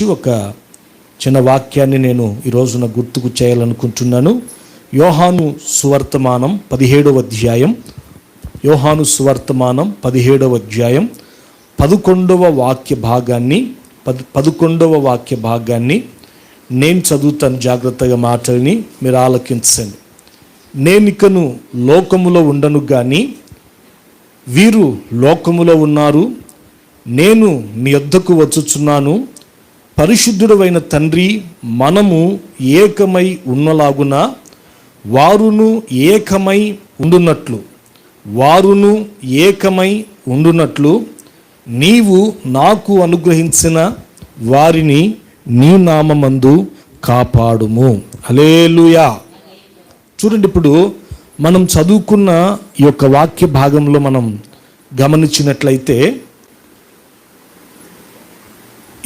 ఒక చిన్న వాక్యాన్ని నేను ఈ రోజున గుర్తుకు చేయాలనుకుంటున్నాను. యోహాను సువర్తమానం 17వ అధ్యాయం, యోహాను సువర్తమానం 17వ అధ్యాయం 11వ వాక్య భాగాన్ని నేను చదువుతాను. జాగ్రత్తగా మాటల్ని మీరు ఆలకించండి. నేనికను లోకములో ఉండను గాని వీరు లోకములో ఉన్నారు, నేను మీ యొద్దకు వచ్చుచున్నాను. పరిశుద్ధుడైన తండ్రి, మనము ఏకమై ఉన్నలాగున వారును ఏకమై ఉండునట్లు నీవు నాకు అనుగ్రహించిన వారిని నీ నామమందు కాపాడుము. హల్లెలూయా. చూడండి, ఇప్పుడు మనం చదువుకున్న ఈ యొక్క వాక్య భాగంలో మనం గమనించినట్లయితే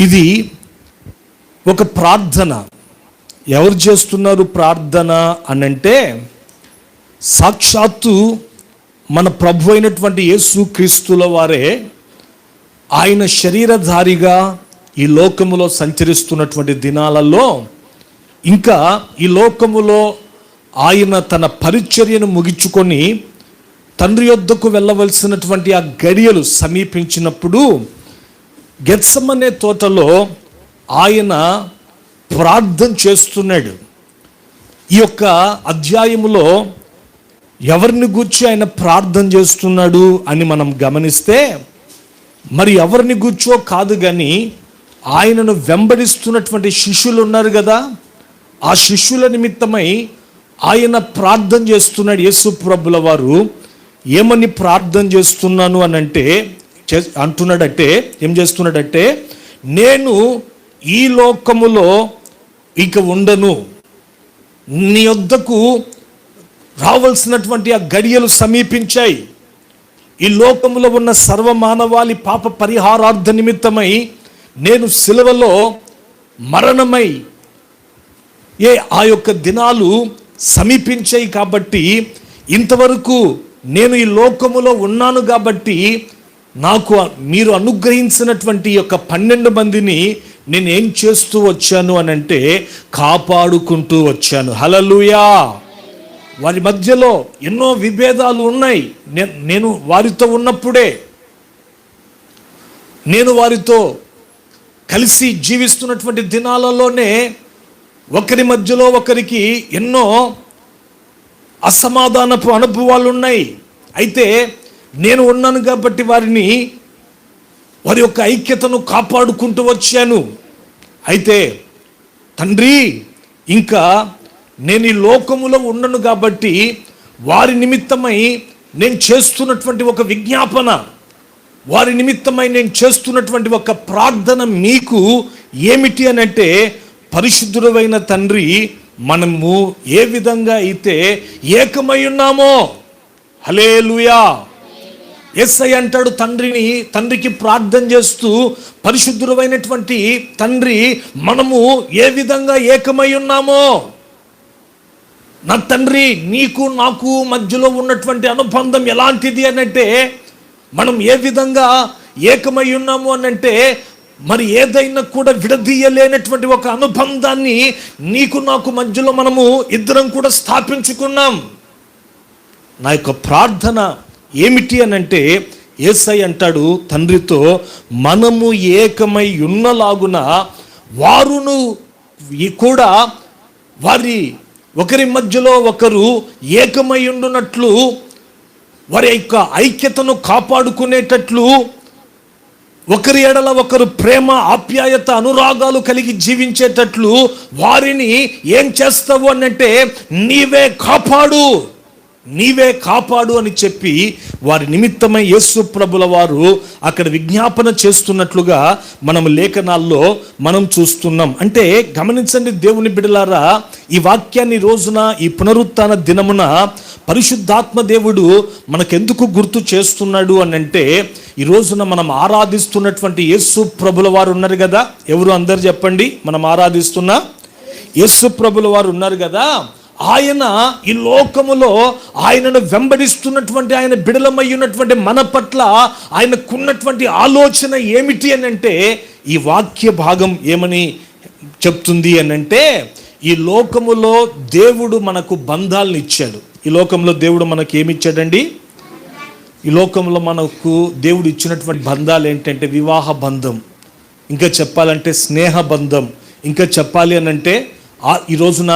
ఇది ఒక ప్రార్థన. ఎవరు చేస్తున్నారు ప్రార్థన అనంటే, సాక్షాత్తు మన ప్రభు అయినటువంటి యేసు క్రీస్తుల వారే ఆయన శరీరధారిగా ఈ లోకములో సంచరిస్తున్నటువంటి దినాలలో, ఇంకా ఈ లోకములో ఆయన తన పరిచర్యను ముగించుకొని తండ్రి యొద్దకు వెళ్ళవలసినటువంటి ఆ గడియలు సమీపించినప్పుడు గెత్సెమనే తోటలో ఆయన ప్రార్థన చేస్తున్నాడు. ఈ యొక్క అధ్యాయములో ఎవరిని గూర్చి ఆయన ప్రార్థన చేస్తున్నాడు అని మనం గమనిస్తే, మరి ఎవరిని గూర్చో కాదు కానీ ఆయనను వెంబడిస్తున్నటువంటి శిష్యులు ఉన్నారు కదా, ఆ శిష్యుల నిమిత్తమై ఆయన ప్రార్థన చేస్తున్నాడు. యేసు ప్రభుల వారు ఏమని ప్రార్థన చేస్తున్నాను అని అంటున్నాడంటే, ఏం చేస్తున్నాడంటే, నేను ఈ లోకములో ఇక ఉండను, నీ యొద్దకు రావాల్సినటువంటి ఆ గడియలు సమీపించాయి. ఈ లోకములో ఉన్న సర్వమానవాళి పాప పరిహారార్థ నిమిత్తమై నేను సిలువలో మరణమై ఆ యొక్క దినాలు సమీపించాయి. కాబట్టి ఇంతవరకు నేను ఈ లోకములో ఉన్నాను కాబట్టి నాకు మీరు అనుగ్రహించినటువంటి యొక్క 12 మందిని నేను ఏం చేస్తూ వచ్చాను అని అంటే, కాపాడుకుంటూ వచ్చాను. హల్లెలూయా. వారి మధ్యలో ఎన్నో విభేదాలు ఉన్నాయి. నేను వారితో ఉన్నప్పుడే, నేను వారితో కలిసి జీవిస్తున్నటువంటి దినాలలోనే ఒకరి మధ్యలో ఒకరికి ఎన్నో అసమాధానపు అనుభవాలు ఉన్నాయి. అయితే నేను ఉన్నాను కాబట్టి వారి యొక్క ఐక్యతను కాపాడుకుంటూ వచ్చాను. అయితే తండ్రి, ఇంకా నేను ఈ లోకములో ఉండను కాబట్టి వారి నిమిత్తమై నేను చేస్తున్నటువంటి ఒక విజ్ఞాపన, వారి నిమిత్తమై నేను చేస్తున్నటువంటి ఒక ప్రార్థన మీకు ఏమిటి అని అంటే, పరిశుద్ధుడైన తండ్రి, మనము ఏ విధంగా అయితే ఏకమై ఉన్నామో, హల్లెలూయా. యేసయ్య అంటాడు తండ్రికి ప్రార్థన చేస్తూ, పరిశుద్ధుడైనటువంటి తండ్రి, మనము ఏ విధంగా ఏకమై ఉన్నామో, నా తండ్రి, నీకు నాకు మధ్యలో ఉన్నటువంటి అనుబంధం ఎలాంటిది అనంటే, మనం ఏ విధంగా ఏకమై ఉన్నాము అనంటే, మరి ఏదైనా కూడా విడదీయలేనటువంటి ఒక అనుబంధాన్ని నీకు నాకు మధ్యలో మనము ఇద్దరం కూడా స్థాపించుకున్నాం. నా యొక్క ప్రార్థన ఏమిటి అనంటే, యేసయ్య అంటాడు తండ్రితో, మనము ఏకమై ఉన్నలాగున వారును కూడా వారి ఒకరి మధ్యలో ఒకరు ఏకమై ఉండునట్లు, వారి యొక్క ఐక్యతను కాపాడుకునేటట్లు, ఒకరి ఎడల ఒకరు ప్రేమ, ఆప్యాయత, అనురాగాలు కలిగి జీవించేటట్లు వారిని ఏం చేస్తావు అనంటే, నీవే కాపాడు అని చెప్పి వారి నిమిత్తమై యేసు ప్రభుల వారు అక్కడ విజ్ఞాపన చేస్తున్నట్లుగా మనం లేఖనాల్లో మనం చూస్తున్నాం. అంటే గమనించండి దేవుని బిడ్డలారా, ఈ వాక్యాన్ని రోజున, ఈ పునరుత్థాన దినమున పరిశుద్ధాత్మ దేవుడు మనకెందుకు గుర్తు చేస్తున్నాడు అని అంటే, ఈ రోజున మనం ఆరాధిస్తున్నటువంటి యేసు ప్రభుల వారు ఉన్నారు కదా. ఎవరు అందరు చెప్పండి? మనం ఆరాధిస్తున్న యేసు ప్రభుల వారు ఉన్నారు కదా. ఆయన ఈ లోకములో ఆయనను వెంబడిస్తున్నటువంటి ఆయన బిడలమై ఉన్నటువంటి మన పట్ల ఆయనకున్నటువంటి ఆలోచన ఏమిటి అని అంటే, ఈ వాక్య భాగం ఏమని చెప్తుంది అని అంటే, ఈ లోకములో దేవుడు మనకు బంధాలను ఇచ్చాడు. ఈ లోకంలో దేవుడు మనకు ఏమి ఇచ్చాడండి? ఈ లోకంలో మనకు దేవుడు ఇచ్చినటువంటి బంధాలు ఏంటంటే వివాహ బంధం, ఇంకా చెప్పాలంటే స్నేహ బంధం, ఇంకా చెప్పాలి అని అంటే ఈ రోజున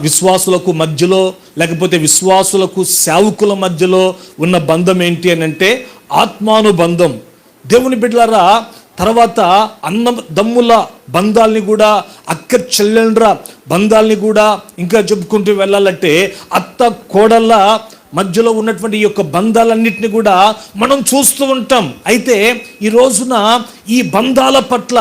విశ్వాసులకు మధ్యలో, లేకపోతే విశ్వాసులకు సేవకుల మధ్యలో ఉన్న బంధం ఏంటి అని అంటే ఆత్మానుబంధం. దేవుని బిడ్డలారా, తర్వాత అన్నదమ్ముల బంధాలని కూడా, అక్క చెల్లెండ్ర బంధాలని కూడా ఇంకా చెప్పుకుంటూ వెళ్ళాలంటే అత్త కోడళ్ళ మధ్యలో ఉన్నటువంటి ఈ యొక్క బంధాలన్నింటినీ కూడా మనం చూస్తూ ఉంటాం. అయితే ఈ రోజున ఈ బంధాల పట్ల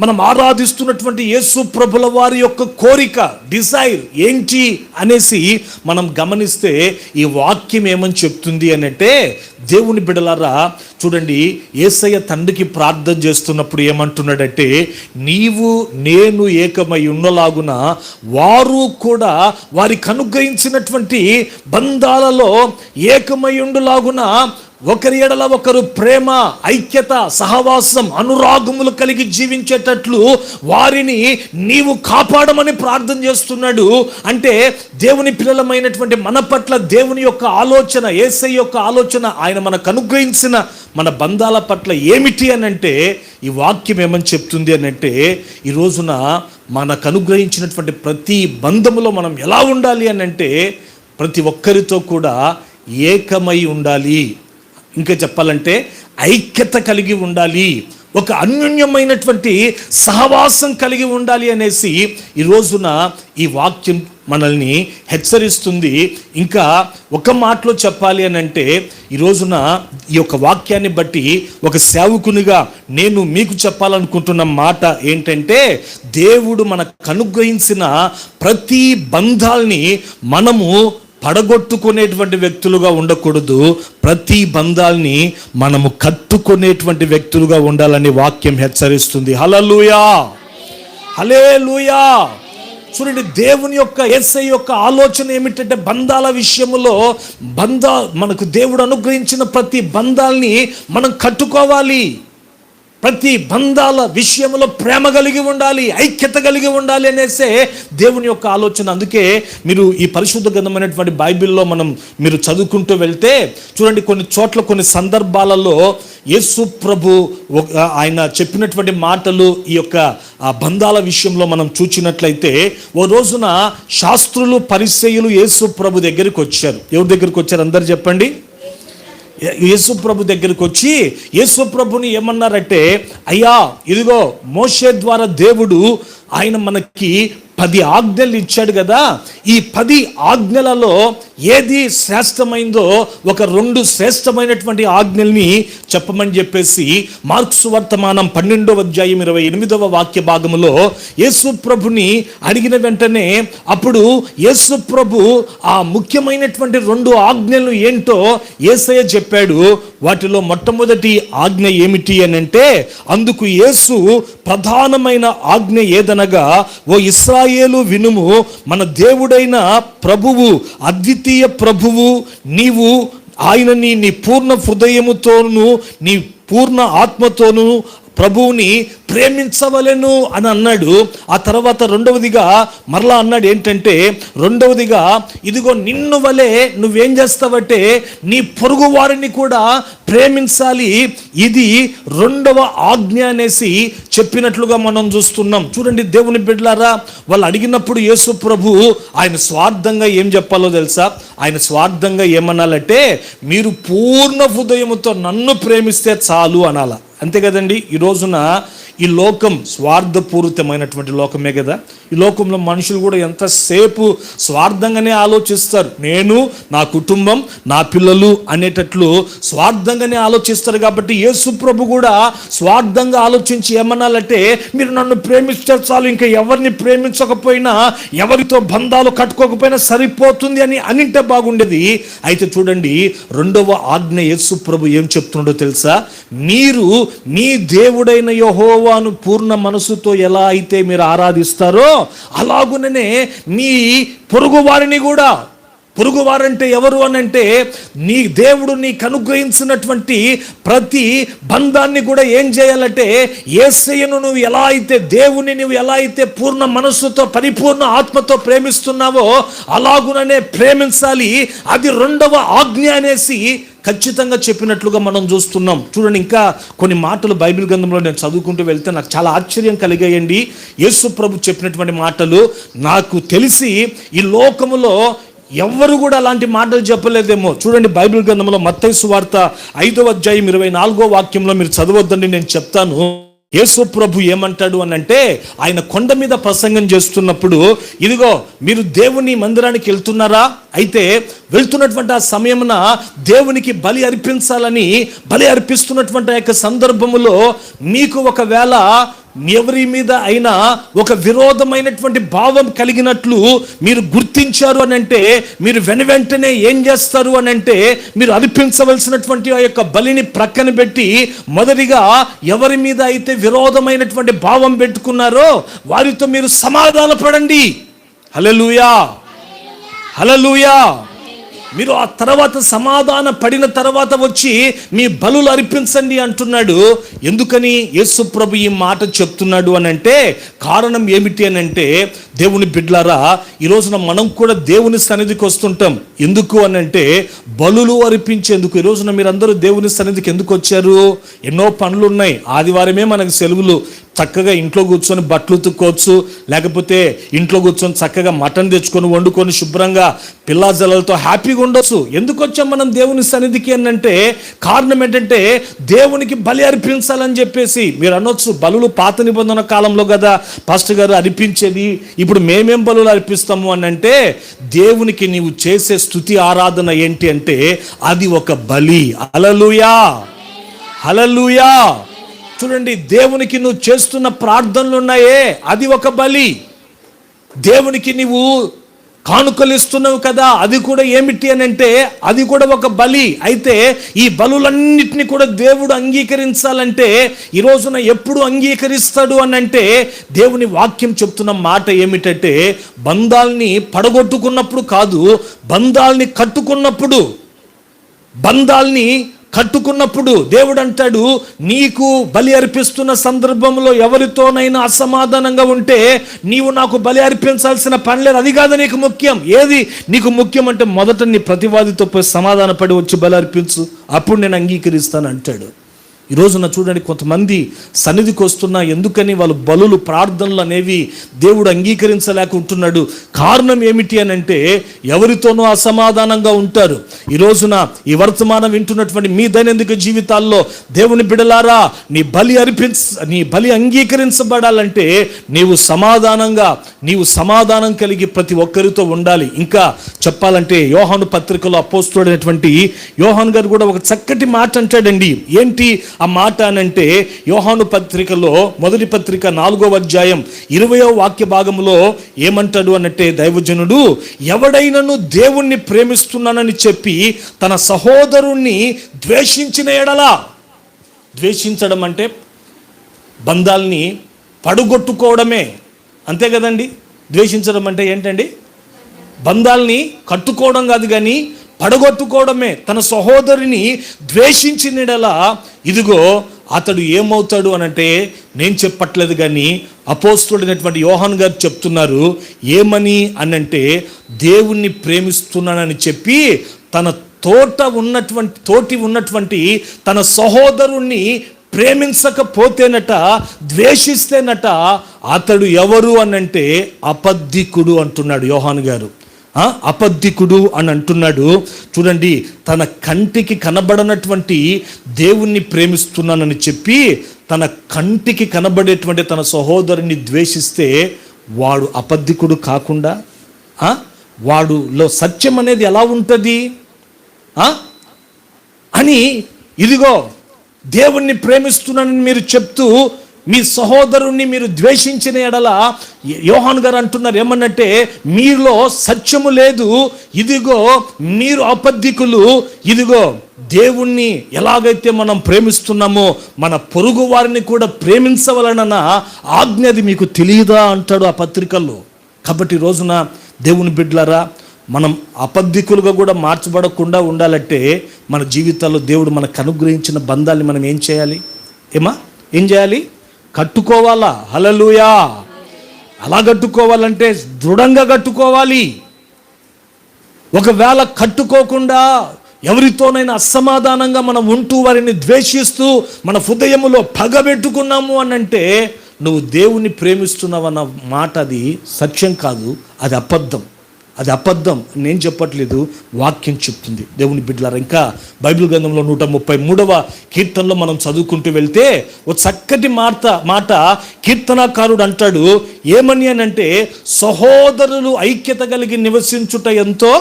మనం ఆరాధిస్తున్నటువంటి యేసు ప్రభుల వారి యొక్క కోరిక, డిజైర్ ఏంటి అనేసి మనం గమనిస్తే ఈ వాక్యం ఏమని చెప్తుంది అనంటే, దేవుని బిడ్డలారా చూడండి, యేసయ్య తండ్రికి ప్రార్థన చేస్తున్నప్పుడు ఏమంటున్నాడంటే, నీవు నేను ఏకమై ఉన్నలాగున వారు కూడా వారికి అనుగ్రహించినటువంటి బంధాలలో ఏకమై ఉండులాగున ఒకరి ఎడల ఒకరు ప్రేమ, ఐక్యత, సహవాసం, అనురాగములు కలిగి జీవించేటట్లు వారిని నీవు కాపాడమని ప్రార్థన చేస్తున్నాడు. అంటే దేవుని పిల్లలమైనటువంటి మన పట్ల దేవుని యొక్క ఆలోచన, యేసయ్య యొక్క ఆలోచన, ఆయన మనకు అనుగ్రహించిన మన బంధాల పట్ల ఏమిటి అని అంటే, ఈ వాక్యం ఏమని చెప్తుంది అని అంటే, ఈ రోజున మనకు అనుగ్రహించినటువంటి ప్రతి బంధములో మనం ఎలా ఉండాలి అని అంటే, ప్రతి ఒక్కరితో కూడా ఏకమై ఉండాలి, ఇంకా చెప్పాలంటే ఐక్యత కలిగి ఉండాలి, ఒక అన్యోన్యమైనటువంటి సహవాసం కలిగి ఉండాలి అనేసి ఈ రోజున ఈ వాక్యం మనల్ని హెచ్చరిస్తుంది. ఇంకా ఒక మాటలో చెప్పాలి అని అంటే, ఈ రోజున ఈ యొక్క వాక్యాన్ని బట్టి ఒక సేవకునిగా నేను మీకు చెప్పాలనుకుంటున్న మాట ఏంటంటే, దేవుడు మనకు అనుగ్రహించిన ప్రతి బంధాల్ని మనము పడగొట్టుకునేటువంటి వ్యక్తులుగా ఉండకూడదు, ప్రతి బంధాల్ని మనము కట్టుకునేటువంటి వ్యక్తులుగా ఉండాలని వాక్యం హెచ్చరిస్తుంది. హల్లెలూయా, హల్లెలూయా. చూడండి, దేవుని యొక్క యేసయ్య యొక్క ఆలోచన ఏమిటంటే, బంధాల విషయంలో మనకు దేవుడు అనుగ్రహించిన ప్రతి బంధాల్ని మనం కట్టుకోవాలి, ప్రతి బంధాల విషయంలో ప్రేమ కలిగి ఉండాలి, ఐక్యత కలిగి ఉండాలి అనేసే దేవుని యొక్క ఆలోచన. అందుకే మీరు ఈ పరిశుద్ధ గ్రంథమైనటువంటి బైబిల్లో మీరు చదువుకుంటూ వెళ్తే చూడండి, కొన్ని చోట్ల కొన్ని సందర్భాలలో యేసు ప్రభు ఆయన చెప్పినటువంటి మాటలు ఈ యొక్క బంధాల విషయంలో మనం చూచినట్లయితే, ఓ రోజున శాస్త్రులు పరిసయ్యులు యేసు ప్రభు దగ్గరికి వచ్చారు. ఎవరి దగ్గరికి వచ్చారు? అందరు చెప్పండి. యేసు ప్రభు దగ్గరికి వచ్చి యేసు ప్రభుని ఏమన్నారంటే, అయ్యా ఇదిగో మోషే ద్వారా దేవుడు ఆయన మనకి 10 ఆజ్ఞలు ఇచ్చాడు కదా, ఈ 10 ఆజ్ఞలలో ఏది శ్రేష్టమైందో ఒక 2 శ్రేష్టమైనటువంటి ఆజ్ఞల్ని చెప్పమని చెప్పేసి మార్క్సు వర్తమానం 12వ అధ్యాయం 28వ వాక్య భాగములో యేసు ప్రభుని అడిగిన వెంటనే అప్పుడు యేసు ప్రభు ఆ ముఖ్యమైనటువంటి 2 ఆజ్ఞలు ఏంటో యేసయ్య చెప్పాడు. వాటిలో మొట్టమొదటి ఆజ్ఞ ఏమిటి అని అంటే, అందుకు యేసు ప్రధానమైన ఆజ్ఞ ఏదనగా, ఓ ఇశ్రాయేలు వినుము, మన దేవుడైన ప్రభువు, అద్వితీయ ప్రభువు, నీవు ఆయనని నీ పూర్ణ హృదయముతోను నీ పూర్ణ ఆత్మతోను ప్రభువుని ప్రేమించవలెను అని అన్నాడు. ఆ తర్వాత రెండవదిగా మరలా అన్నాడు ఏంటంటే, రెండవదిగా ఇదిగో నిన్ను వలె నువ్వేం చేస్తావంటే నీ పొరుగు వారిని కూడా ప్రేమించాలి, ఇది 2వ ఆజ్ఞ అనేసి చెప్పినట్లుగా మనం చూస్తున్నాం. చూడండి దేవుని బిడ్డలారా, వాళ్ళు అడిగినప్పుడు యేసు ప్రభు ఆయన స్వార్థంగా ఏం చెప్పాలో తెలుసా? ఆయన స్వార్థంగా ఏమనాలంటే, మీరు పూర్ణ హృదయముతో నన్ను ప్రేమిస్తే చాలు అనాల. అంతే కదండి. ఈ రోజున ఈ లోకం స్వార్థపూరితమైనటువంటి లోకమే కదా. ఈ లోకంలో మనుషులు కూడా ఎంతసేపు స్వార్థంగానే ఆలోచిస్తారు. నేను, నా కుటుంబం, నా పిల్లలు అనేటట్లు స్వార్థంగానే ఆలోచిస్తారు. కాబట్టి యేసు ప్రభు కూడా స్వార్థంగా ఆలోచించి ఏమనాలంటే, మీరు నన్ను ప్రేమిస్తే చాలు, ఇంకా ఎవరిని ప్రేమించకపోయినా, ఎవరితో బంధాలు కట్టుకోకపోయినా సరిపోతుంది అని అనింటే బాగుండేది. అయితే చూడండి, 2వ ఆజ్ఞ యేసు ప్రభు ఏం చెప్తున్నాడో తెలుసా? మీరు మీ దేవుడైన యెహోవాను పూర్ణ మనసుతో ఎలా అయితే మీరు ఆరాధిస్తారో అలాగుననే మీ పొరుగు వారిని కూడా పొరుగువారంటే ఎవరు అని అంటే నీ దేవుడు నీకు అనుగ్రహించినటువంటి ప్రతి బంధాన్ని కూడా ఏం చేయాలంటే యేసయ్యను నువ్వు ఎలా అయితే, దేవుని నువ్వు ఎలా అయితే పూర్ణ మనస్సుతో పరిపూర్ణ ఆత్మతో ప్రేమిస్తున్నావో అలాగుననే ప్రేమించాలి. అది 2వ ఆజ్ఞ అనేసి ఖచ్చితంగా చెప్పినట్లుగా మనం చూస్తున్నాం. చూడండి, ఇంకా కొన్ని మాటలు బైబిల్ గ్రంథంలో నేను చదువుకుంటూ వెళ్తే నాకు చాలా ఆశ్చర్యం కలిగాయండి. యేసు ప్రభు చెప్పినటువంటి మాటలు నాకు తెలిసి ఈ లోకములో ఎవ్వరు కూడా అలాంటి మాటలు చెప్పలేదేమో. చూడండి, బైబిల్ గ్రంథంలో మత్తయి సువార్త 5వ అధ్యాయం 24వ వాక్యంలో మీరు చదవద్దండి, నేను చెప్తాను. యేసు ప్రభు ఏమంటాడు అని అంటే, ఆయన కొండ మీద ప్రసంగం చేస్తున్నప్పుడు, ఇదిగో మీరు దేవుని మందిరానికి వెళ్తున్నారా, అయితే వెళ్తున్నటువంటి ఆ సమయమున దేవునికి బలి అర్పించాలని బలి అర్పిస్తున్నటువంటి ఆ యొక్క సందర్భములో మీకు ఒకవేళ ఎవరి మీద అయినా ఒక విరోధమైనటువంటి భావం కలిగినట్లు మీరు గుర్తించారు అని అంటే, మీరు వెంటనే ఏం చేస్తారు అని అంటే, మీరు అర్పించవలసినటువంటి ఆ యొక్క బలిని ప్రక్కన పెట్టి మొదటిగా ఎవరి మీద అయితే విరోధమైనటువంటి భావం పెట్టుకున్నారో వారితో మీరు సమాధాన పడండి. హల్లెలూయా, హల్లెలూయా. మీరు ఆ తర్వాత సమాధాన పడిన తర్వాత వచ్చి మీ బలులు అర్పించండి అంటున్నాడు. ఎందుకని యేసు ప్రభు ఈ మాట చెప్తున్నాడు అని అంటే, కారణం ఏమిటి అని అంటే, దేవుని బిడ్డలారా, ఈ రోజున మనం కూడా దేవుని సన్నిధికి వస్తుంటాం. ఎందుకు అని అంటే బలులు అర్పించేందుకు. ఈ రోజున మీరందరూ దేవుని సన్నిధికి ఎందుకు వచ్చారు? ఎన్నో పనులు ఉన్నాయి. ఆదివారమే మనకు సెలవులు. చక్కగా ఇంట్లో కూర్చొని బట్టలు ఉతుక్కోవచ్చు, లేకపోతే ఇంట్లో కూర్చొని చక్కగా మటన్ తెచ్చుకొని వండుకొని శుభ్రంగా పిల్లాజలతో హ్యాపీగా ఉండొచ్చు. ఎందుకు వచ్చాం మనం దేవుని సన్నిధికి అని అంటే, కారణం ఏంటంటే దేవునికి బలి అర్పించాలని చెప్పేసి. మీరు అనొచ్చు, బలులు పాత నిబంధన కాలంలో కదా పాస్టర్ గారు అర్పించేది, ఇప్పుడు మేమేం బలులు అర్పిస్తాము అని అంటే, దేవునికి నీవు చేసే స్తుతి ఆరాధన ఏంటి అంటే అది ఒక బలి. హల్లెలూయా, హల్లెలూయా. చూడండి, దేవునికి నువ్వు చేస్తున్న ప్రార్థనలు ఉన్నాయే అది ఒక బలి. దేవునికి నీవు కానుకలు ఇస్తున్నావు కదా, అది కూడా ఏమిటి అని అంటే అది కూడా ఒక బలి. అయితే ఈ బలులన్నిటిని కూడా దేవుడు అంగీకరించాలంటే ఈ రోజున ఎప్పుడు అంగీకరిస్తాడు అని అంటే, దేవుని వాక్యం చెప్తున్న మాట ఏమిటంటే, బంధాల్ని పడగొట్టుకున్నప్పుడు కాదు, బంధాల్ని కట్టుకున్నప్పుడు. బంధాల్ని కట్టుకున్నప్పుడు దేవుడు అంటాడు, నీకు బలి అర్పిస్తున్న సందర్భంలో ఎవరితోనైనా అసమాధానంగా ఉంటే నీవు నాకు బలి అర్పించాల్సిన పని లేదు. అది కాదు నీకు ముఖ్యం. ఏది నీకు ముఖ్యం అంటే, మొదట నీ ప్రతివాదితో పోయి సమాధాన పడి వచ్చి బలి అర్పించు, అప్పుడు నేను అంగీకరిస్తాను అంటాడు. ఈ రోజున చూడండి, కొంతమంది సన్నిధికి వస్తున్నా ఎందుకని వాళ్ళు బలులు ప్రార్థనలు అనేవి దేవుడు అంగీకరించలేకుంటున్నాడు. కారణం ఏమిటి అని అంటే, ఎవరితోనూ అసమాధానంగా ఉంటారు. ఈ రోజున ఈ వర్తమానం వింటున్నటువంటి మీ దైనందిక జీవితాల్లో దేవుని బిడలారా, నీ బలి అంగీకరించబడాలంటే నీవు సమాధానం కలిగి ప్రతి ఒక్కరితో ఉండాలి. ఇంకా చెప్పాలంటే యోహాను పత్రికలో అపోస్తలుడైనటువంటి యోహాను గారు కూడా ఒక చక్కటి మాట అంటాడండి. ఏంటి ఆ మాట అనంటే, యోహాను పత్రికలో మొదటి పత్రిక 4వ అధ్యాయం 20వ వాక్య భాగంలో ఏమంటాడు అనంటే, దైవజనుడు ఎవడైనను దేవుణ్ణి ప్రేమిస్తున్నానని చెప్పి తన సహోదరుణ్ణి ద్వేషించిన ఎడలా, ద్వేషించడం అంటే బంధాల్ని పడగొట్టుకోవడమే, అంతే కదండి. ద్వేషించడం అంటే ఏంటండి? బంధాల్ని కట్టుకోవడం కాదు కానీ పడగొట్టుకోవడమే. తన సహోదరిని ద్వేషించినలా ఇదిగో అతడు ఏమవుతాడు అనంటే, నేను చెప్పట్లేదు కానీ అపోస్తలుడైనటువంటి యోహాను గారు చెప్తున్నారు. ఏమని అనంటే, దేవుణ్ణి ప్రేమిస్తున్నానని చెప్పి తన తోటి ఉన్నటువంటి తన సహోదరుణ్ణి ప్రేమించకపోతేనట, ద్వేషిస్తేనట, అతడు ఎవరు అనంటే అబద్ధికుడు అంటున్నాడు యోహాను గారు. అబద్ధికుడు అని అంటున్నాడు. చూడండి, తన కంటికి కనబడనటువంటి దేవుణ్ణి ప్రేమిస్తున్నానని చెప్పి తన కంటికి కనబడేటువంటి తన సహోదరుని ద్వేషిస్తే వాడు అబద్ధికుడు కాకుండా వాడులో సత్యం అనేది ఎలా ఉంటుంది అని, ఇదిగో దేవుణ్ణి ప్రేమిస్తున్నానని మీరు చెప్తూ మీ సహోదరుణ్ణి మీరు ద్వేషించిన ఎడల యోహాను గారు అంటున్నారు ఏమన్నంటే, మీలో సత్యము లేదు, ఇదిగో మీరు అబద్ధికులు. ఇదిగో దేవుణ్ణి ఎలాగైతే మనం ప్రేమిస్తున్నామో మన పొరుగు వారిని కూడా ప్రేమించవలనన్న ఆజ్ఞ అది మీకు తెలియదా అంటాడు ఆ పత్రికల్లో. కాబట్టి రోజున దేవుని బిడ్డలారా, మనం అబద్ధికులుగా కూడా మార్చబడకుండా ఉండాలంటే మన జీవితాల్లో దేవుడు మనకు అనుగ్రహించిన బంధాన్ని మనం ఏం చేయాలి? ఏం చేయాలి? కట్టుకోవాలా. హల్లెలూయా. అలా కట్టుకోవాలంటే దృఢంగా కట్టుకోవాలి. ఒకవేళ కట్టుకోకుండా ఎవరితోనైనా అసమాధానంగా మనం ఉంటూ వారిని ద్వేషిస్తూ మన హృదయములో పగబెట్టుకున్నాము అనంటే నువ్వు దేవుణ్ణి ప్రేమిస్తున్నావు అన్న మాట అది సత్యం కాదు, అది అబద్ధం. అది అబద్ధం నేను చెప్పట్లేదు, వాక్యం చెప్తుంది. దేవుని బిడ్డలారా, ఇంకా బైబిల్ గ్రంథంలో 133వ కీర్తనలో మనం చదువుకుంటూ వెళ్తే ఒక చక్కటి మాట కీర్తనాకారుడు అంటాడు. ఏమని అని అంటే, సహోదరులు ఐక్యత కలిగి నివసించుట ఎంతో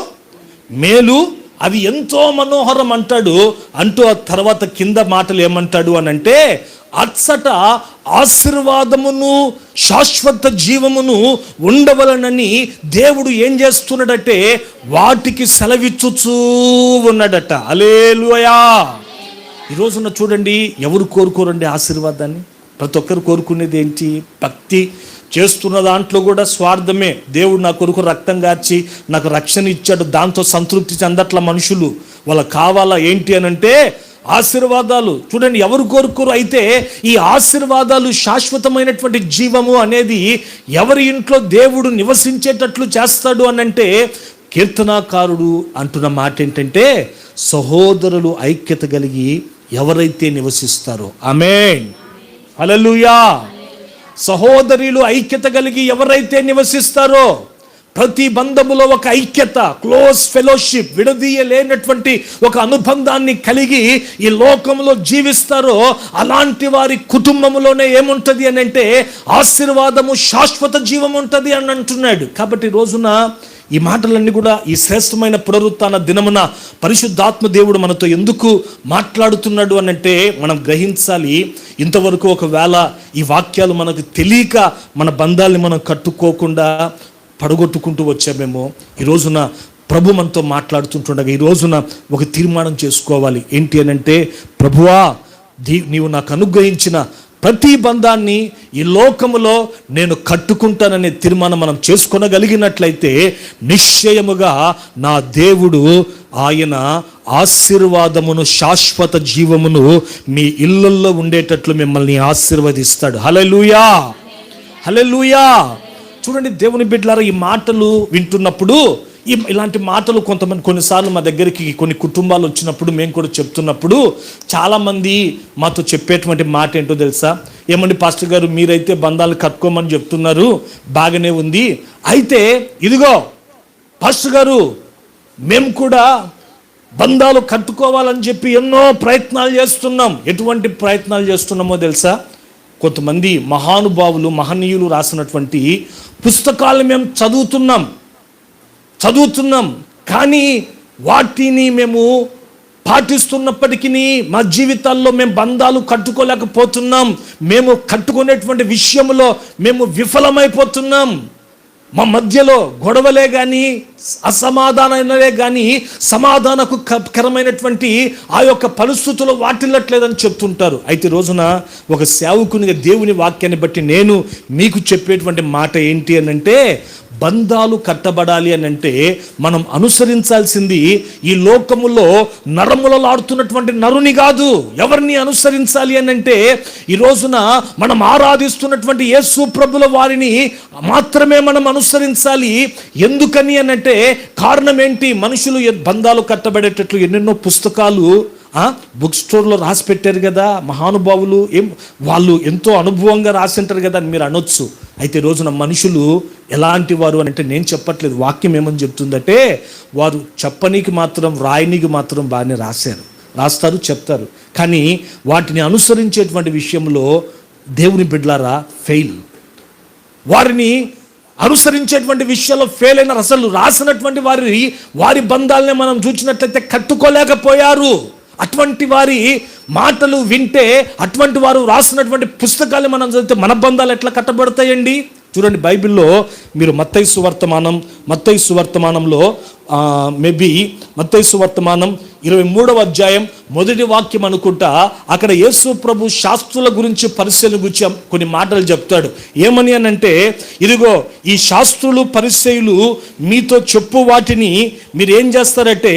మేలు, అవి ఎంతో మనోహరం అంటాడు. అంటూ ఆ తర్వాత కింద మాటలు ఏమంటాడు అని అంటే, అచ్చట ఆశీర్వాదమును శాశ్వత జీవమును ఉండవలనని దేవుడు ఏం చేస్తున్నాడంటే వాటికి సెలవిచ్చుచూ ఉన్నాడట. హల్లెలూయా. ఈరోజున చూడండి, ఎవరు కోరుకోరండి ఆశీర్వాదాన్ని? ప్రతి ఒక్కరు కోరుకునేది ఏంటి? భక్తి చేస్తున్న దాంట్లో కూడా స్వార్థమే. దేవుడు నా కొరకు రక్తం గార్చి నాకు రక్షణ ఇచ్చాడు, దాంతో సంతృప్తి చెందట్ల మనుషులు. వాళ్ళకి కావాలా ఏంటి అని అంటే ఆశీర్వాదాలు. చూడండి, ఎవరు కోరుకోరు. అయితే ఈ ఆశీర్వాదాలు, శాశ్వతమైనటువంటి జీవము అనేది ఎవరి ఇంట్లో దేవుడు నివసించేటట్లు చేస్తాడు అనంటే కీర్తనాకారుడు అంటున్న మాట ఏంటంటే, సహోదరులు ఐక్యత కలిగి ఎవరైతే నివసిస్తారో. ఆమేన్. హల్లెలూయా. సహోదరులు ఐక్యత కలిగి ఎవరైతే నివసిస్తారో, ప్రతి బంధములో ఒక ఐక్యత, క్లోజ్ ఫెలోషిప్, విడదీయలేనటువంటి ఒక అనుబంధాన్ని కలిగి ఈ లోకంలో జీవిస్తారో అలాంటి వారి కుటుంబంలోనే ఏముంటుంది అని అంటే ఆశీర్వాదము, శాశ్వత జీవం ఉంటుంది అని అంటున్నాడు. కాబట్టి రోజున ఈ మాటలన్నీ కూడా ఈ శ్రేష్టమైన పునరుత్థాన దినమున పరిశుద్ధాత్మ దేవుడు మనతో ఎందుకు మాట్లాడుతున్నాడు అనంటే మనం గ్రహించాలి. ఇంతవరకు ఒకవేళ ఈ వాక్యాలు మనకు తెలియక మన బంధాలని మనం కట్టుకోకుండా పడగొట్టుకుంటూ వచ్చామేమో, ఈ రోజున ప్రభు మనతో మాట్లాడుతుంటుండగా ఈ రోజున ఒక తీర్మానం చేసుకోవాలి. ఏంటి అనంటే, ప్రభువా, నీవు నాకు అనుగ్రహించిన ప్రతి బంధాన్ని ఈ లోకములో నేను కట్టుకుంటాననే తీర్మానం మనం చేసుకొనగలిగినట్లయితే నిశ్చయముగా నా దేవుడు ఆయన ఆశీర్వాదమును, శాశ్వత జీవమును మీ ఇళ్ళల్లో ఉండేటట్లు మిమ్మల్ని ఆశీర్వదిస్తాడు. హల్లెలూయా. హల్లెలూయా. చూడండి దేవుని బిడ్డలారా, ఈ మాటలు వింటున్నప్పుడు ఇలాంటి మాటలు కొన్నిసార్లు మా దగ్గరికి కొన్ని కుటుంబాలు వచ్చినప్పుడు మేము కూడా చెప్తున్నప్పుడు చాలామంది మాతో చెప్పేటువంటి మాట ఏంటో తెలుసా? ఏమండి పాస్టర్ గారు, మీరైతే బంధాలు కట్టుకోమని చెప్తున్నారు, బాగానే ఉంది. అయితే ఇదిగో పాస్టర్ గారు, మేము కూడా బంధాలు కట్టుకోవాలని చెప్పి ఎన్నో ప్రయత్నాలు చేస్తున్నాం. ఎటువంటి ప్రయత్నాలు చేస్తున్నామో తెలుసా? కొంతమంది మహానుభావులు, మహనీయులు రాసినటువంటి పుస్తకాలు మేము చదువుతున్నాం కానీ వాటిని మేము పాటిస్తున్నప్పటికీ మా జీవితాల్లో మేము బంధాలు కట్టుకోలేకపోతున్నాం. మేము కట్టుకునేటువంటి విషయంలో మేము విఫలమైపోతున్నాం. మా మధ్యలో గొడవలే కానీ, అసమాధానాలే కానీ సమాధానకరమైనటువంటి ఆ యొక్క పరిస్థితులు వాటిల్లట్లేదని చెప్తుంటారు. అయితే రోజున ఒక సేవకునిగా దేవుని వాక్యాన్ని బట్టి నేను మీకు చెప్పేటువంటి మాట ఏంటి అని అంటే, బంధాలు కట్టబడాలి అని అంటే మనం అనుసరించాల్సింది ఈ లోకములో నరములలాడుతున్నటువంటి నరుని కాదు. ఎవరిని అనుసరించాలి అని అంటే ఈ రోజున మనం ఆరాధిస్తున్నటువంటి యేసు ప్రభుల వారిని మాత్రమే మనం అనుసరించాలి. ఎందుకని అని అంటే కారణం ఏంటి? మనుషులు బంధాలు కట్టబడేటట్లు ఎన్నెన్నో పుస్తకాలు బుక్ స్టోర్లో రాసి పెట్టారు కదా మహానుభావులు. వాళ్ళు ఎంతో అనుభవంగా రాసి ఉంటారు కదా అని మీరు అనొచ్చు. అయితే రోజున మనుషులు ఎలాంటి వారు అని అంటే నేను చెప్పట్లేదు, వాక్యం ఏమని చెప్తుందంటే వారు చెప్పనీకి మాత్రం, రాయనీకి మాత్రం బాగానే రాస్తారు, చెప్తారు. కానీ వాటిని అనుసరించేటువంటి విషయంలో దేవుని బిడ్డలారా ఫెయిల్. వారిని అనుసరించేటువంటి విషయంలో ఫెయిల్ అయినారు. అసలు రాసినటువంటి వారి బంధాలనే మనం చూసినట్లయితే కట్టుకోలేకపోయారు. అటువంటి వారి మాటలు వింటే, అటువంటి వారు రాసినటువంటి పుస్తకాలు మనం చదివితే మన బంధాలు ఎట్లా కట్టబడతాయండి? చూడండి, బైబిల్లో మీరు మత్తయి సువర్తమానంలో మత్తయి సువర్తమానం 23వ అధ్యాయం మొదటి వాక్యం అనుకుంటా, అక్కడ యేసు ప్రభు శాస్త్రుల గురించి పరిశీలన గురించి కొన్ని మాటలు చెప్తాడు. ఏమని అనంటే, ఇదిగో ఈ శాస్త్రులు పరిసయ్యులు మీతో చెప్పు వాటిని మీరు ఏం చేస్తారంటే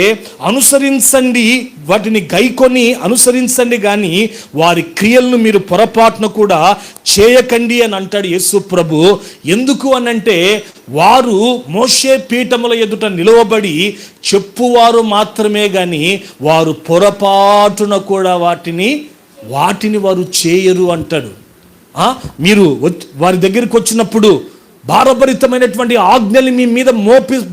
అనుసరించండి, వాటిని గైకొని అనుసరించండి, కానీ వారి క్రియలను మీరు పొరపాటును కూడా చేయకండి అని అంటాడు యేసు ప్రభు. ఎందుకు అనంటే, వారు మోషే పీఠముల ఎదుట నిలవబడి చెప్పువారు మాత్రమే, కానీ వారు పొరపాటున కూడా వాటిని వారు చేయరు అంటాడు. మీరు వారి దగ్గరికి వచ్చినప్పుడు భారభరితమైనటువంటి ఆజ్ఞలు మీ మీద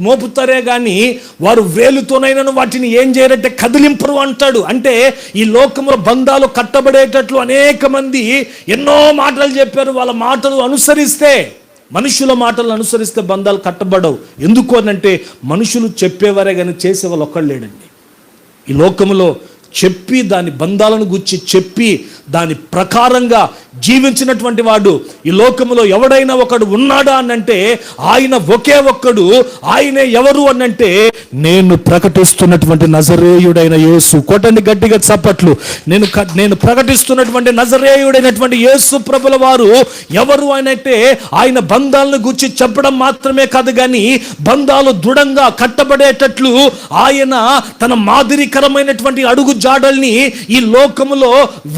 మోపుతారే కానీ వారు వేలుతోనైనా వాటిని ఏం చేయరంటే కదిలింపరు అంటాడు. అంటే ఈ లోకంలో బంధాలు కట్టబడేటట్లు అనేక మంది ఎన్నో మాటలు చెప్పారు. వాళ్ళ మాటలు అనుసరిస్తే, మనుషుల మాటలు అనుసరిస్తే బంధాలు కట్టబడవు. ఎందుకు అనంటే మనుషులు చెప్పేవారే కానీ చేసేవాళ్ళు ఒక్కడు లేడండి. ఈ లోకంలో చెప్పి దాని బంధాలను గురించి చెప్పి దాని ప్రకారంగా జీవించినటువంటి వాడు ఈ లోకంలో ఎవడైనా ఒకడు ఉన్నాడా అనంటే ఆయన ఒకే ఒక్కడు. ఆయనే ఎవరు అనంటే నేను ప్రకటిస్తున్నటువంటి నజరేయుడైన యేసు. కొట్టండి గట్టిగా చప్పట్లు. నేను ప్రకటిస్తున్నటువంటి నజరేయుడైనటువంటి యేసు ప్రభుల వారు ఎవరు అనంటే ఆయన బంధాలను గురించి చెప్పడం మాత్రమే కాదు, కానీ బంధాలు దృఢంగా కట్టబడేటట్లు ఆయన తన మాదిరికరమైనటువంటి అడుగు జాడల్ని ఈ లోకములో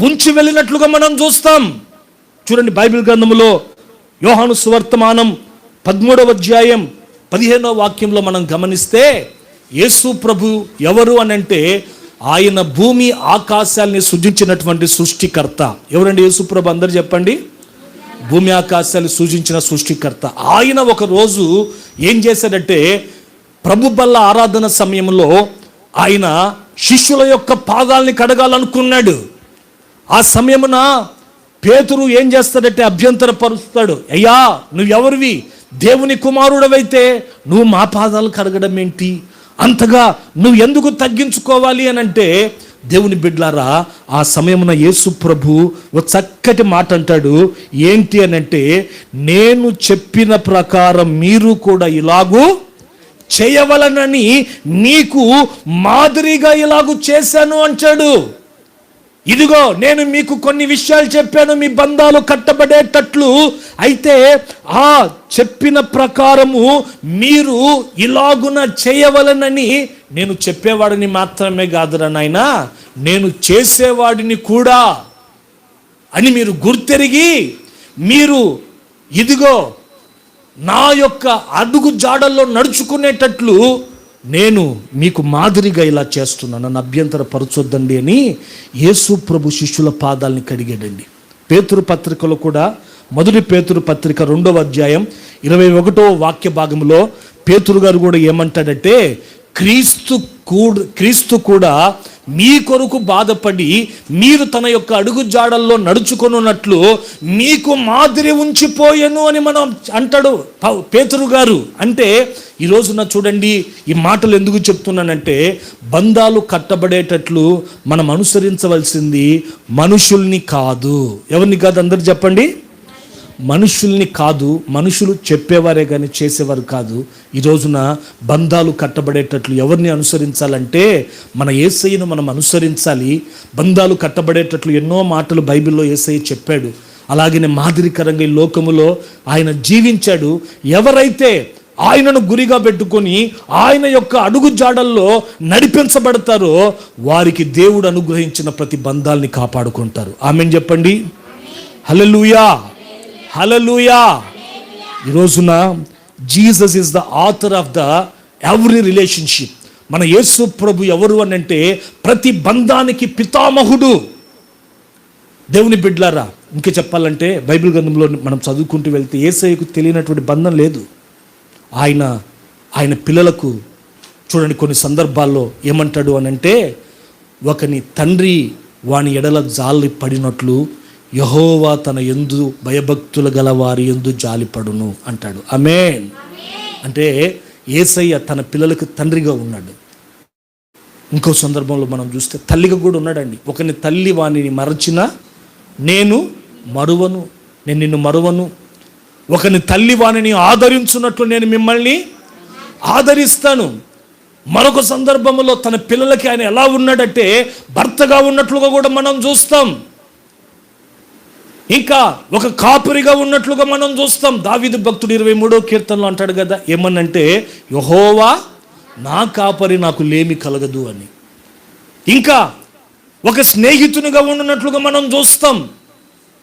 ఉంచి వెళ్ళినట్లుగా మనం చూస్తాం. చూడండి, బైబిల్ గ్రంథములో యోహాను సువర్తమానం 13వ అధ్యాయం 15వ వాక్యంలో మనం గమనిస్తే యేసు ప్రభు ఎవరు అనంటే ఆయన భూమి ఆకాశాలని సృజించినటువంటి సృష్టికర్త. ఎవరండి యేసు ప్రభు? అందరు చెప్పండి. భూమి ఆకాశాలు సృజించిన సృష్టికర్త. ఆయన ఒక రోజు ఏం చేశాడంటే ప్రభు బల్ల ఆరాధన సమయంలో ఆయన శిష్యుల యొక్క పాదాలని కడగాలనుకున్నాడు. ఆ సమయమున పేతురు ఏం చేస్తాడంటే అభ్యంతరపరుస్తాడు. అయ్యా, నువ్వెవరివి? దేవుని కుమారుడవైతే నువ్వు మా పాదాలు కడగడం ఏంటి? అంతగా నువ్వు ఎందుకు తగ్గించుకోవాలి అని అంటే, దేవుని బిడ్డలారా, ఆ సమయమున యేసు ప్రభు ఒక చక్కటి మాట అంటాడు. ఏంటి అని అంటే, నేను చెప్పిన ప్రకారం మీరు కూడా ఇలాగూ చేయవలనని నీకు మాదిరిగా ఇలాగూ చేశాను అంటాడు. ఇదిగో నేను మీకు కొన్ని విషయాలు చెప్పాను మీ బంధాలు కట్టబడేటట్లు. అయితే ఆ చెప్పిన ప్రకారము మీరు ఇలాగున చేయవలనని నేను చెప్పేవాడిని మాత్రమే కాదురా నాయనా, నేను చేసేవాడిని కూడా అని మీరు గుర్తెరిగి మీరు ఇదిగో నా యొక్క అడుగు జాడల్లో నడుచుకునేటట్లు నేను మీకు మాదిరిగా ఇలా చేస్తున్నాను, నన్ను అభ్యంతరపరచొద్దండి అని యేసు ప్రభు శిష్యుల పాదాలని కడిగాడండి. పేతురు పత్రికలో కూడా మొదటి పేతురు పత్రిక 2వ అధ్యాయం 21వ వాక్య భాగంలో పేతురు గారు కూడా ఏమంటాడంటే, క్రీస్తు కూడా మీ కొరకు బాధపడి మీరు తన యొక్క అడుగు జాడల్లో నడుచుకొనున్నట్లు మీకు మాదిరి ఉంచిపోయాను అని మనం అంటాడు పేతురు గారు. అంటే ఈ రోజున చూడండి, ఈ మాటలు ఎందుకు చెప్తున్నానంటే బంధాలు కట్టబడేటట్లు మనం అనుసరించవలసింది మనుషుల్ని కాదు. ఎవరిని కాదు? అందరు చెప్పండి. మనుషుల్ని కాదు. మనుషులు చెప్పేవారే కానీ చేసేవారు కాదు. ఈ రోజున బంధాలు కట్టబడేటట్లు ఎవరిని అనుసరించాలంటే మన యేసయ్యను మనం అనుసరించాలి. బంధాలు కట్టబడేటట్లు ఎన్నో మాటలు బైబిల్లో యేసయ్య చెప్పాడు. అలాగనే మాదిరికరంగా ఈ లోకములో ఆయన జీవించాడు. ఎవరైతే ఆయనను గురిగా పెట్టుకొని ఆయన యొక్క అడుగు జాడల్లో నడిపించబడతారో వారికి దేవుడు అనుగ్రహించిన ప్రతి బంధాల్ని కాపాడుకుంటారు. ఆమేన్ చెప్పండి. హల్లెలూయా, హల్లెలూయా. ఈ రోజున Jesus is the author of the every relationship. మన యేసు ప్రభు ఎవరు అని అంటే ప్రతి బంధానికి పితామహుడు. దేవుని బిడ్డలారా, ఇంకా చెప్పాలంటే బైబిల్ గ్రంథంలో మనం చదువుకుంటూ వెళ్తే యేసయ్యకు తెలియనటువంటి బంధం లేదు. ఆయన పిల్లలకు చూడండి కొన్ని సందర్భాల్లో ఏమంటాడు అని అంటే, ఒకని తండ్రి వాని ఎడల జాలి పడినట్లు యెహోవా తన యందు భయభక్తులు గల వారి యందు జాలిపడును అంటాడు. ఆమేన్. అంటే యేసయ్య తన పిల్లలకు తండ్రిగా ఉన్నాడు. ఇంకో సందర్భంలో మనం చూస్తే తల్లిగా కూడా ఉన్నాడండి. ఒకని తల్లి వానిని మరచినా నేను నిన్ను మరువను. ఒకని తల్లి వానిని ఆదరించున్నట్లు నేను మిమ్మల్ని ఆదరిస్తాను. మరొక సందర్భంలో తన పిల్లలకి ఆయన ఎలా ఉన్నాడంటే భర్తగా ఉన్నట్లుగా కూడా మనం చూస్తాం. ఇంకా ఒక కాపురిగా ఉన్నట్లుగా మనం చూస్తాం. దావీదు భక్తుడు 23వ కీర్తనలో అంటాడు కదా, ఏమనంటే యెహోవా నా కాపరి, నాకు లేమి కలగదు అని. ఇంకా ఒక స్నేహితునిగా ఉన్నట్లుగా మనం చూస్తాం.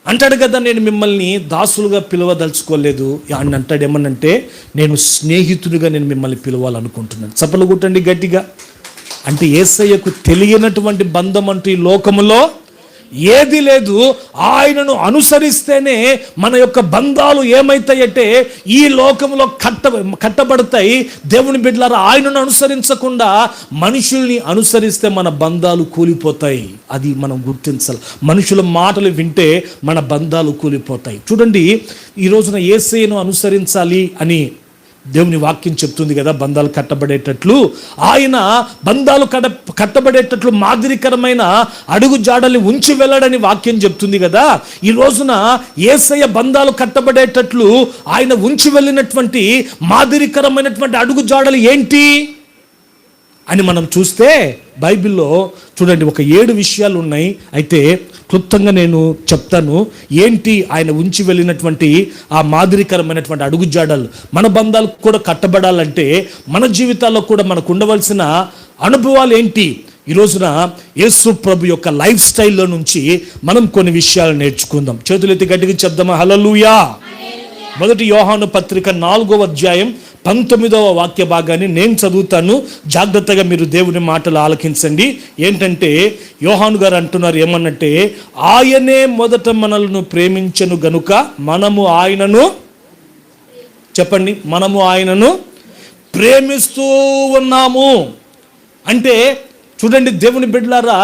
అంటాడు కదా, నేను మిమ్మల్ని దాసులుగా పిలవదలుచుకోలేదు అని అంటాడు. ఏమనంటే నేను స్నేహితుడిగా నేను మిమ్మల్ని పిలవాలనుకుంటున్నాను. చప్పలు కొట్టండి గట్టిగా. అంటే యేసయ్యకు తెలియనటువంటి బంధం అంటూ ఈ లోకములో ఏది లేదు. ఆయనను అనుసరిస్తేనే మన యొక్క బంధాలు ఏమైతాయంటే ఈ లోకంలో కట్టబడతాయి. దేవుని బిడ్డలారా, ఆయనను అనుసరించకుండా మనుషుల్ని అనుసరిస్తే మన బంధాలు కూలిపోతాయి. అది మనం గుర్తించాలి. మనుషుల మాటలు వింటే మన బంధాలు కూలిపోతాయి. చూడండి, ఈ రోజున యేసయ్యను అనుసరించాలి అని దేవుని వాక్యం చెప్తుంది కదా, బంధాలు కట్టబడేటట్లు. ఆయన బంధాలు కట్టబడేటట్లు మాదిరికరమైన అడుగు జాడల్ని ఉంచి వెళ్ళడని వాక్యం చెప్తుంది కదా. ఈ రోజున యేసయ్య బంధాలు కట్టబడేటట్లు ఆయన ఉంచి వెళ్ళినటువంటి మాదిరికరమైనటువంటి అడుగు జాడలు ఏంటి అని మనం చూస్తే బైబిల్లో చూడండి ఒక 7 విషయాలు ఉన్నాయి. అయితే క్లుప్తంగా నేను చెప్తాను. ఏంటి ఆయన ఉంచి వెళ్ళినటువంటి ఆ మాదిరికరమైనటువంటి అడుగుజాడలు? మన బంధాలు కూడా కట్టబడాలంటే మన జీవితాల్లో కూడా మనకు ఉండవలసిన అనుభవాలు ఏంటి? ఈ రోజున యేసు ప్రభు యొక్క లైఫ్ స్టైల్లో నుంచి మనం కొన్ని విషయాలు నేర్చుకుందాం. చేతులెత్తి గట్టిగా చెప్దామా? హల్లెలూయా. మొదటి యోహాను పత్రిక 4వ అధ్యాయం 19వ వాక్య భాగాన్ని నేను చదువుతాను. జాగ్రత్తగా మీరు దేవుని మాటలు ఆలకించండి. ఏంటంటే యోహాను గారు అంటున్నారు ఏమన్నంటే, ఆయనే మొదట మనలను ప్రేమించెను గనుక మనము ఆయనను, చెప్పండి, మనము ఆయనను ప్రేమిస్తూ ఉన్నాము. అంటే చూడండి దేవుని బిడ్డలారా,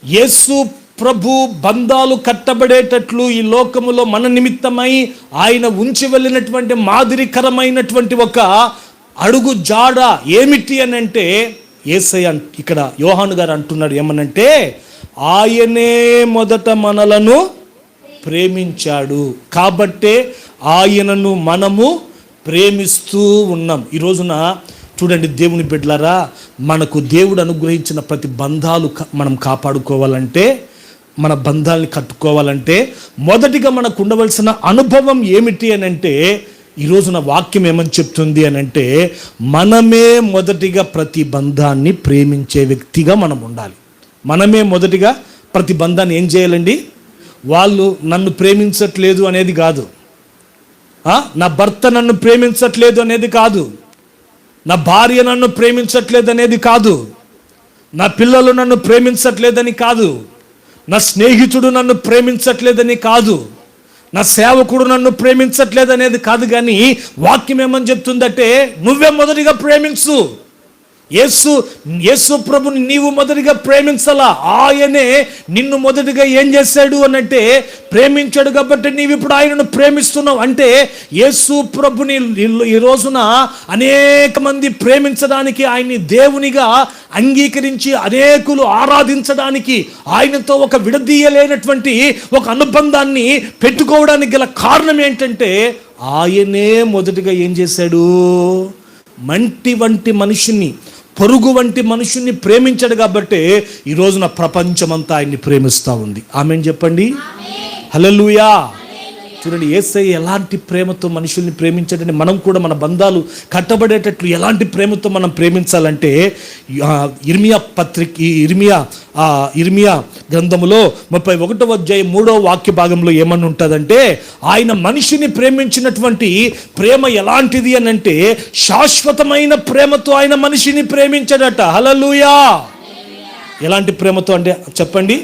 యేసు ప్రభు బంధాలు కట్టబడేటట్లు ఈ లోకములో మన నిమిత్తమై ఆయన ఉంచి వెళ్ళినటువంటి మాదిరికరమైనటువంటి ఒక అడుగు జాడ ఏమిటి అని అంటే, యేసయ్య ఇక్కడ యోహాను గారు అంటున్నాడు ఏమనంటే, ఆయనే మొదట మనలను ప్రేమించాడు కాబట్టే ఆయనను మనము ప్రేమిస్తూ ఉన్నాం. ఈ రోజున చూడండి దేవుని బిడ్డలారా, మనకు దేవుడు అనుగ్రహించిన ప్రతి బంధాలు మనం కాపాడుకోవాలంటే, మన బంధాలని కట్టుకోవాలంటే మొదటిగా మనకు ఉండవలసిన అనుభవం ఏమిటి అని అంటే, ఈ రోజున వాక్యం ఏమని చెప్తుంది అని అంటే, మనమే మొదటిగా ప్రతి బంధాన్ని ప్రేమించే వ్యక్తిగా మనం ఉండాలి. మనమే మొదటిగా ప్రతి బంధాన్ని ఏం చేయాలండి? వాళ్ళు నన్ను ప్రేమించట్లేదు అనేది కాదు, నా భర్త నన్ను ప్రేమించట్లేదు అనేది కాదు, నా భార్య నన్ను ప్రేమించట్లేదు అనేది కాదు, నా పిల్లలు నన్ను ప్రేమించట్లేదని కాదు, నా స్నేహితుడు నన్ను ప్రేమించట్లేదని కాదు, నా సేవకుడు నన్ను ప్రేమించట్లేదనేది కాదు. కానీ వాక్యం ఏమని చెప్తుందంటే, నువ్వే మొదటిగా ప్రేమించు. యేసు ప్రభుని నీవు మొదటిగా ప్రేమించాలా. ఆయనే నిన్ను మొదటిగా ఏం చేశాడు అనంటే ప్రేమించాడు కాబట్టి నీవు ఇప్పుడు ఆయనను ప్రేమిస్తున్నావు. అంటే యేసు ప్రభుని ఈ రోజున అనేక మంది ప్రేమించడానికి, ఆయన్ని దేవునిగా అంగీకరించి అనేకులు ఆరాధించడానికి, ఆయనతో ఒక విడదీయలేనటువంటి ఒక అనుబంధాన్ని పెట్టుకోవడానికి గల కారణం ఏంటంటే, ఆయనే మొదటిగా ఏం చేశాడు? మంటి వంటి మనిషిని, పొరుగు వంటి మనుషుల్ని ప్రేమించాడు కాబట్టి ఈ రోజున ప్రపంచమంతా ఆయన్ని ప్రేమిస్తూ ఉంది. ఆమేన్ చెప్పండి. హల్లెలూయా. చూడండి, యేసయ్య ఎలాంటి ప్రేమతో మనుషుల్ని ప్రేమించాడంటే, మనం కూడా మన బంధాలు కట్టబడేటట్లు ఎలాంటి ప్రేమతో మనం ప్రేమించాలంటే, ఇర్మియా గ్రంథములో 31వ అధ్యాయం 3వ వాక్య భాగంలో ఏమని ఉంటుందంటే, ఆయన మనిషిని ప్రేమించినటువంటి ప్రేమ ఎలాంటిది అని అంటే, శాశ్వతమైన ప్రేమతో ఆయన మనిషిని ప్రేమించాడట. హల్లెలూయా. ఎలాంటి ప్రేమతో అంటే చెప్పండి?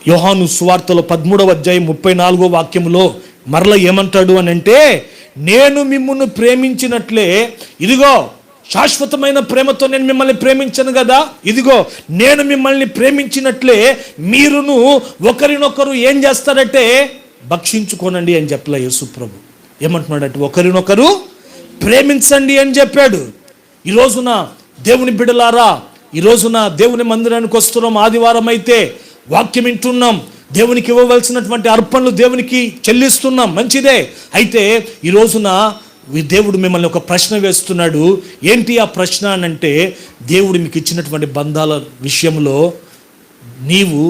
యోహాను సువార్తలో 13వ అధ్యాయం 34వ వాక్యంలో మరలా ఏమంటాడు అని అంటే, నేను మిమ్మును ప్రేమించినట్లే, ఇదిగో శాశ్వతమైన ప్రేమతో నేను మిమ్మల్ని ప్రేమించను కదా, ఇదిగో నేను మిమ్మల్ని ప్రేమించినట్లే మీరును ఒకరినొకరు ఏం చేస్తారంటే భక్షించుకోనండి అని చెప్పలే యేసు ప్రభు. ఏమంటున్నాడంటే ఒకరినొకరు ప్రేమించండి అని చెప్పాడు. ఈ రోజున దేవుని బిడ్డలారా, ఈ రోజున దేవుని మందిరానికి వస్తున్నాం, ఆదివారం అయితే వాక్యం వింటున్నాం, దేవునికి ఇవ్వవలసినటువంటి అర్పణలు దేవునికి చెల్లిస్తున్నాం, మంచిదే. అయితే ఈ రోజున దేవుడు మిమ్మల్ని ఒక ప్రశ్న వేస్తున్నాడు. ఏంటి ఆ ప్రశ్న అనంటే, దేవుడు మీకు ఇచ్చినటువంటి బంధాల విషయంలో నీవు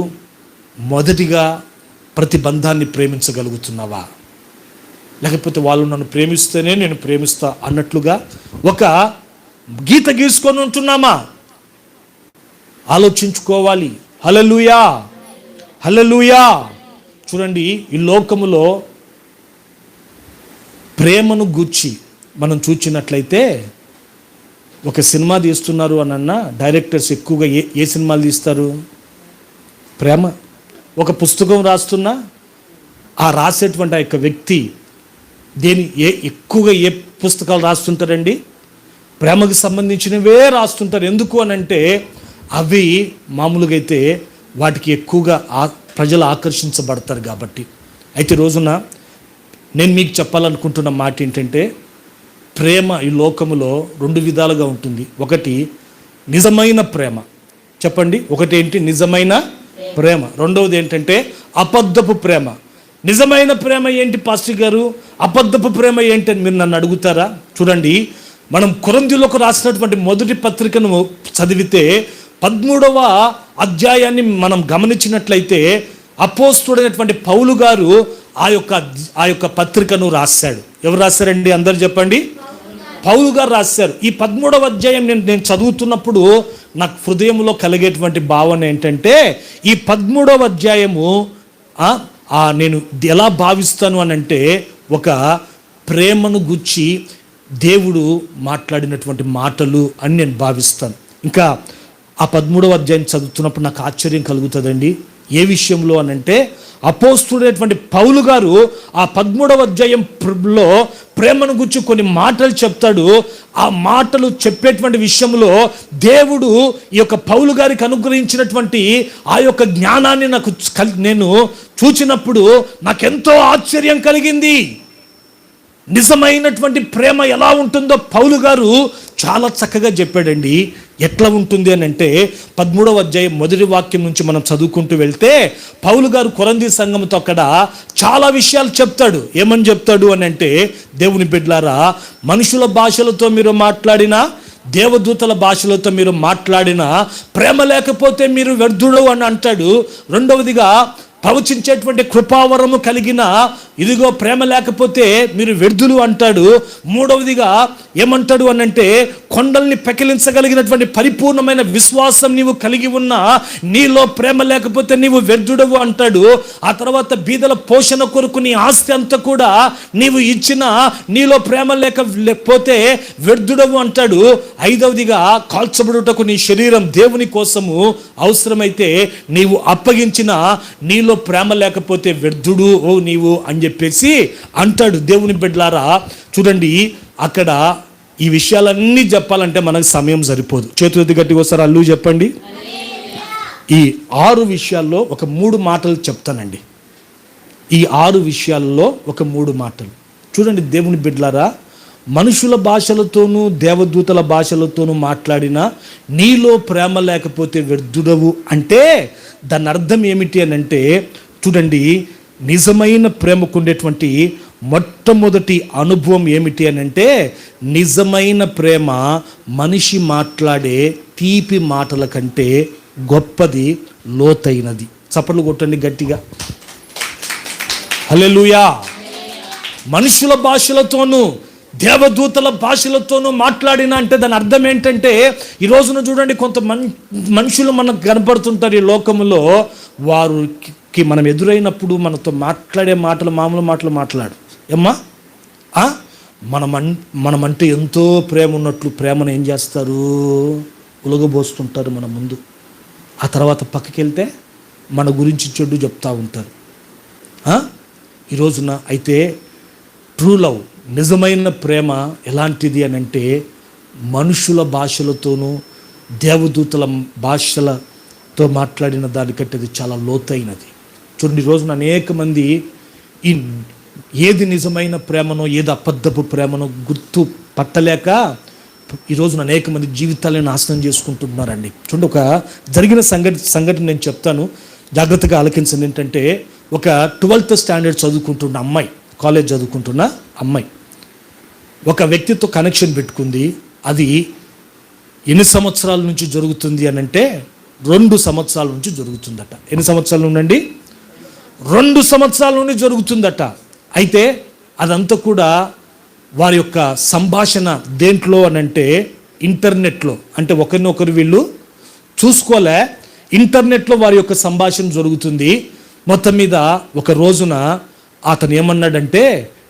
మొదటిగా ప్రతి బంధాన్ని ప్రేమించగలుగుతున్నావా? లేకపోతే వాళ్ళు నన్ను ప్రేమిస్తేనే నేను ప్రేమిస్తా అన్నట్లుగా ఒక గీత గీసుకొని ఉంటున్నామా? ఆలోచించుకోవాలి. హల్లెలూయా, హల్లెలూయా. చూడండి, ఈ లోకములో ప్రేమను గూర్చి మనం చూచినట్లయితే, ఒక సినిమా తీస్తున్నారు అనన్నా డైరెక్టర్స్ ఎక్కువగా ఏ సినిమాలు తీస్తారు? ప్రేమ. ఒక పుస్తకం రాస్తున్నా ఆ రాసేటువంటి ఆ యొక్క వ్యక్తి ఎక్కువగా ఏ పుస్తకాలు రాస్తుంటారండి? ప్రేమకు సంబంధించినవే రాస్తుంటారు. ఎందుకు అనంటే అవి మామూలుగా అయితే వాటికి ఎక్కువగా ప్రజలు ఆకర్షించబడతారు కాబట్టి. అయితే రోజున నేను మీకు చెప్పాలనుకుంటున్న మాట ఏంటంటే, ప్రేమ ఈ లోకములో రెండు విధాలుగా ఉంటుంది. ఒకటి నిజమైన ప్రేమ. చెప్పండి, ఒకటి ఏంటి? నిజమైన ప్రేమ. రెండవది ఏంటంటే అబద్ధపు ప్రేమ. నిజమైన ప్రేమ ఏంటి పాస్టర్ గారు, అబద్ధపు ప్రేమ ఏంటి అని మీరు నన్ను అడుగుతారా? చూడండి, మనం కొరింథీయులకు రాసినటువంటి మొదటి పత్రికను చదివితే 13వ అధ్యాయాన్ని మనం గమనించినట్లయితే, అపోస్తలుడైనటువంటి పౌలు గారు ఆ యొక్క పత్రికను రాశాడు. ఎవరు రాశారండి? అందరు చెప్పండి. పౌలు గారు రాశారు. ఈ 13వ అధ్యాయం నేను చదువుతున్నప్పుడు నాకు హృదయంలో కలిగేటువంటి భావన ఏంటంటే, ఈ 13వ అధ్యాయము నేను ఎలా భావిస్తాను అనంటే, ఒక ప్రేమను గుచ్చి దేవుడు మాట్లాడినటువంటి మాటలు అని నేను భావిస్తాను. ఇంకా ఆ 13వ అధ్యాయం చదువుతున్నప్పుడు నాకు ఆశ్చర్యం కలుగుతుందండి. ఏ విషయంలో అనంటే, అపోస్తలుడైనటువంటి పౌలు గారు ఆ 13వ అధ్యాయంలో ప్రేమను గురించి కొన్ని మాటలు చెప్తాడు. ఆ మాటలు చెప్పేటువంటి విషయంలో దేవుడు ఈ యొక్క పౌలు గారికి అనుగ్రహించినటువంటి ఆ యొక్క జ్ఞానాన్ని నేను చూచినప్పుడు నాకెంతో ఆశ్చర్యం కలిగింది. నిజమైనటువంటి ప్రేమ ఎలా ఉంటుందో పౌలు గారు చాలా చక్కగా చెప్పాడండి. ఎట్లా ఉంటుంది అని అంటే, 13వ అధ్యాయం మొదటి వాక్యం నుంచి మనం చదువుకుంటూ వెళ్తే, పౌలు గారు కొరింథీ సంఘంతో అక్కడ చాలా విషయాలు చెప్తాడు. ఏమని చెప్తాడు అని అంటే, దేవుని బిడ్డలారా, మనుషుల భాషలతో మీరు మాట్లాడినా, దేవదూతల భాషలతో మీరు మాట్లాడినా, ప్రేమ లేకపోతే మీరు వ్యర్థుడు అని అంటాడు. రెండవదిగా, ప్రవచించేటువంటి కృపావరము కలిగిన ఇదిగో ప్రేమ లేకపోతే మీరు వ్యర్థులు అంటాడు. మూడవదిగా ఏమంటాడు అనంటే, కొండల్ని పెకిలించగలిగినటువంటి పరిపూర్ణమైన విశ్వాసం నీవు కలిగి ఉన్నా నీలో ప్రేమ లేకపోతే నీవు వ్యర్థుడవు అంటాడు. ఆ తర్వాత బీదల పోషణ కొరకు నీ ఆస్తి అంతా కూడా నీవు ఇచ్చినా నీలో ప్రేమ లేకపోతే వ్యర్థుడవు అంటాడు. ఐదవదిగా, కాల్చబడుటకు నీ శరీరం దేవుని కోసము అవసరమైతే నీవు అప్పగించిన నీలో ప్రేమ లేకపోతే వ్యర్థుడు ఓ నీవు అని చెప్పేసి అంటాడు. దేవుని బిడ్డలారా, చూడండి, అక్కడ ఈ విషయాలన్నీ చెప్పాలంటే మనకు సమయం సరిపోదు. చేతులెత్తి గట్టిగా ఒకసారి అల్లు చెప్పండి. ఈ 6 విషయాల్లో ఒక 3 మాటలు చెప్తానండి. ఈ 6 విషయాల్లో ఒక 3 మాటలు చూడండి. దేవుని బిడ్డలారా, మనుషుల భాషలతోనూ దేవదూతల భాషలతోనూ మాట్లాడినా నీలో ప్రేమ లేకపోతే వ్యర్థుడవు అంటే దాని అర్థం ఏమిటి అని అంటే, చూడండి, నిజమైన ప్రేమకు ఉండేటువంటి మొట్టమొదటి అనుభవం ఏమిటి అని అంటే, నిజమైన ప్రేమ మనిషి మాట్లాడే తీపి మాటల కంటే గొప్పది, లోతైనది. చప్పట్లు కొట్టండి గట్టిగా. హల్లెలూయా. మనుషుల భాషలతోనూ దేవదూతల భాషలతోనూ మాట్లాడినా అంటే దాని అర్థం ఏంటంటే, ఈ రోజున చూడండి, కొంత మనుషులు మనకు కనపడుతుంటారు ఈ లోకంలో. వారికి మనం ఎదురైనప్పుడు మనతో మాట్లాడే మాటలు మామూలు మాటలు మాట్లాడు. ఏమ్మా, మనమంటే ఎంతో ప్రేమ ఉన్నట్లు ప్రేమను ఏం చేస్తారు? ఉలగబోస్తుంటారు మన ముందు. ఆ తర్వాత పక్కకి వెళ్తే మన గురించి చెడు చెప్తూ ఉంటారు. ఈ రోజున అయితే ట్రూ లవ్, నిజమైన ప్రేమ ఎలాంటిది అని అంటే, మనుషుల భాషలతోనూ దేవదూతల భాషలతో మాట్లాడిన దానికంటే అది చాలా లోతైనది. చూడండి, ఈ రోజున అనేక మంది ఏది నిజమైన ప్రేమనో ఏది అబద్ధపు ప్రేమనో గుర్తు పట్టలేక ఈ రోజున అనేక మంది జీవితాలను నాశనం చేసుకుంటున్నారండి. చూడండి, ఒక జరిగిన సంఘటన నేను చెప్తాను, జాగ్రత్తగా ఆలకించండి. ఏంటంటే, ఒక 12th స్టాండర్డ్ చదువుకుంటున్న అమ్మాయి, కాలేజ్ చదువుకుంటున్న అమ్మాయి, ఒక వ్యక్తితో కనెక్షన్ పెట్టుకుంది. అది ఎన్ని సంవత్సరాల నుంచి జరుగుతుంది అని అంటే 2 సంవత్సరాల నుంచి జరుగుతుందట. ఎన్ని సంవత్సరాలు ఉండండి? 2 సంవత్సరాల నుండి జరుగుతుందట. అయితే అదంతా కూడా వారి యొక్క సంభాషణ దేంట్లో అని అంటే ఇంటర్నెట్లో, అంటే ఒకరినొకరు వీళ్ళు చూసుకోలే, ఇంటర్నెట్లో వారి యొక్క సంభాషణ జరుగుతుంది. మొత్తం మీద ఒక రోజున అతను ఏమన్నాడంటే,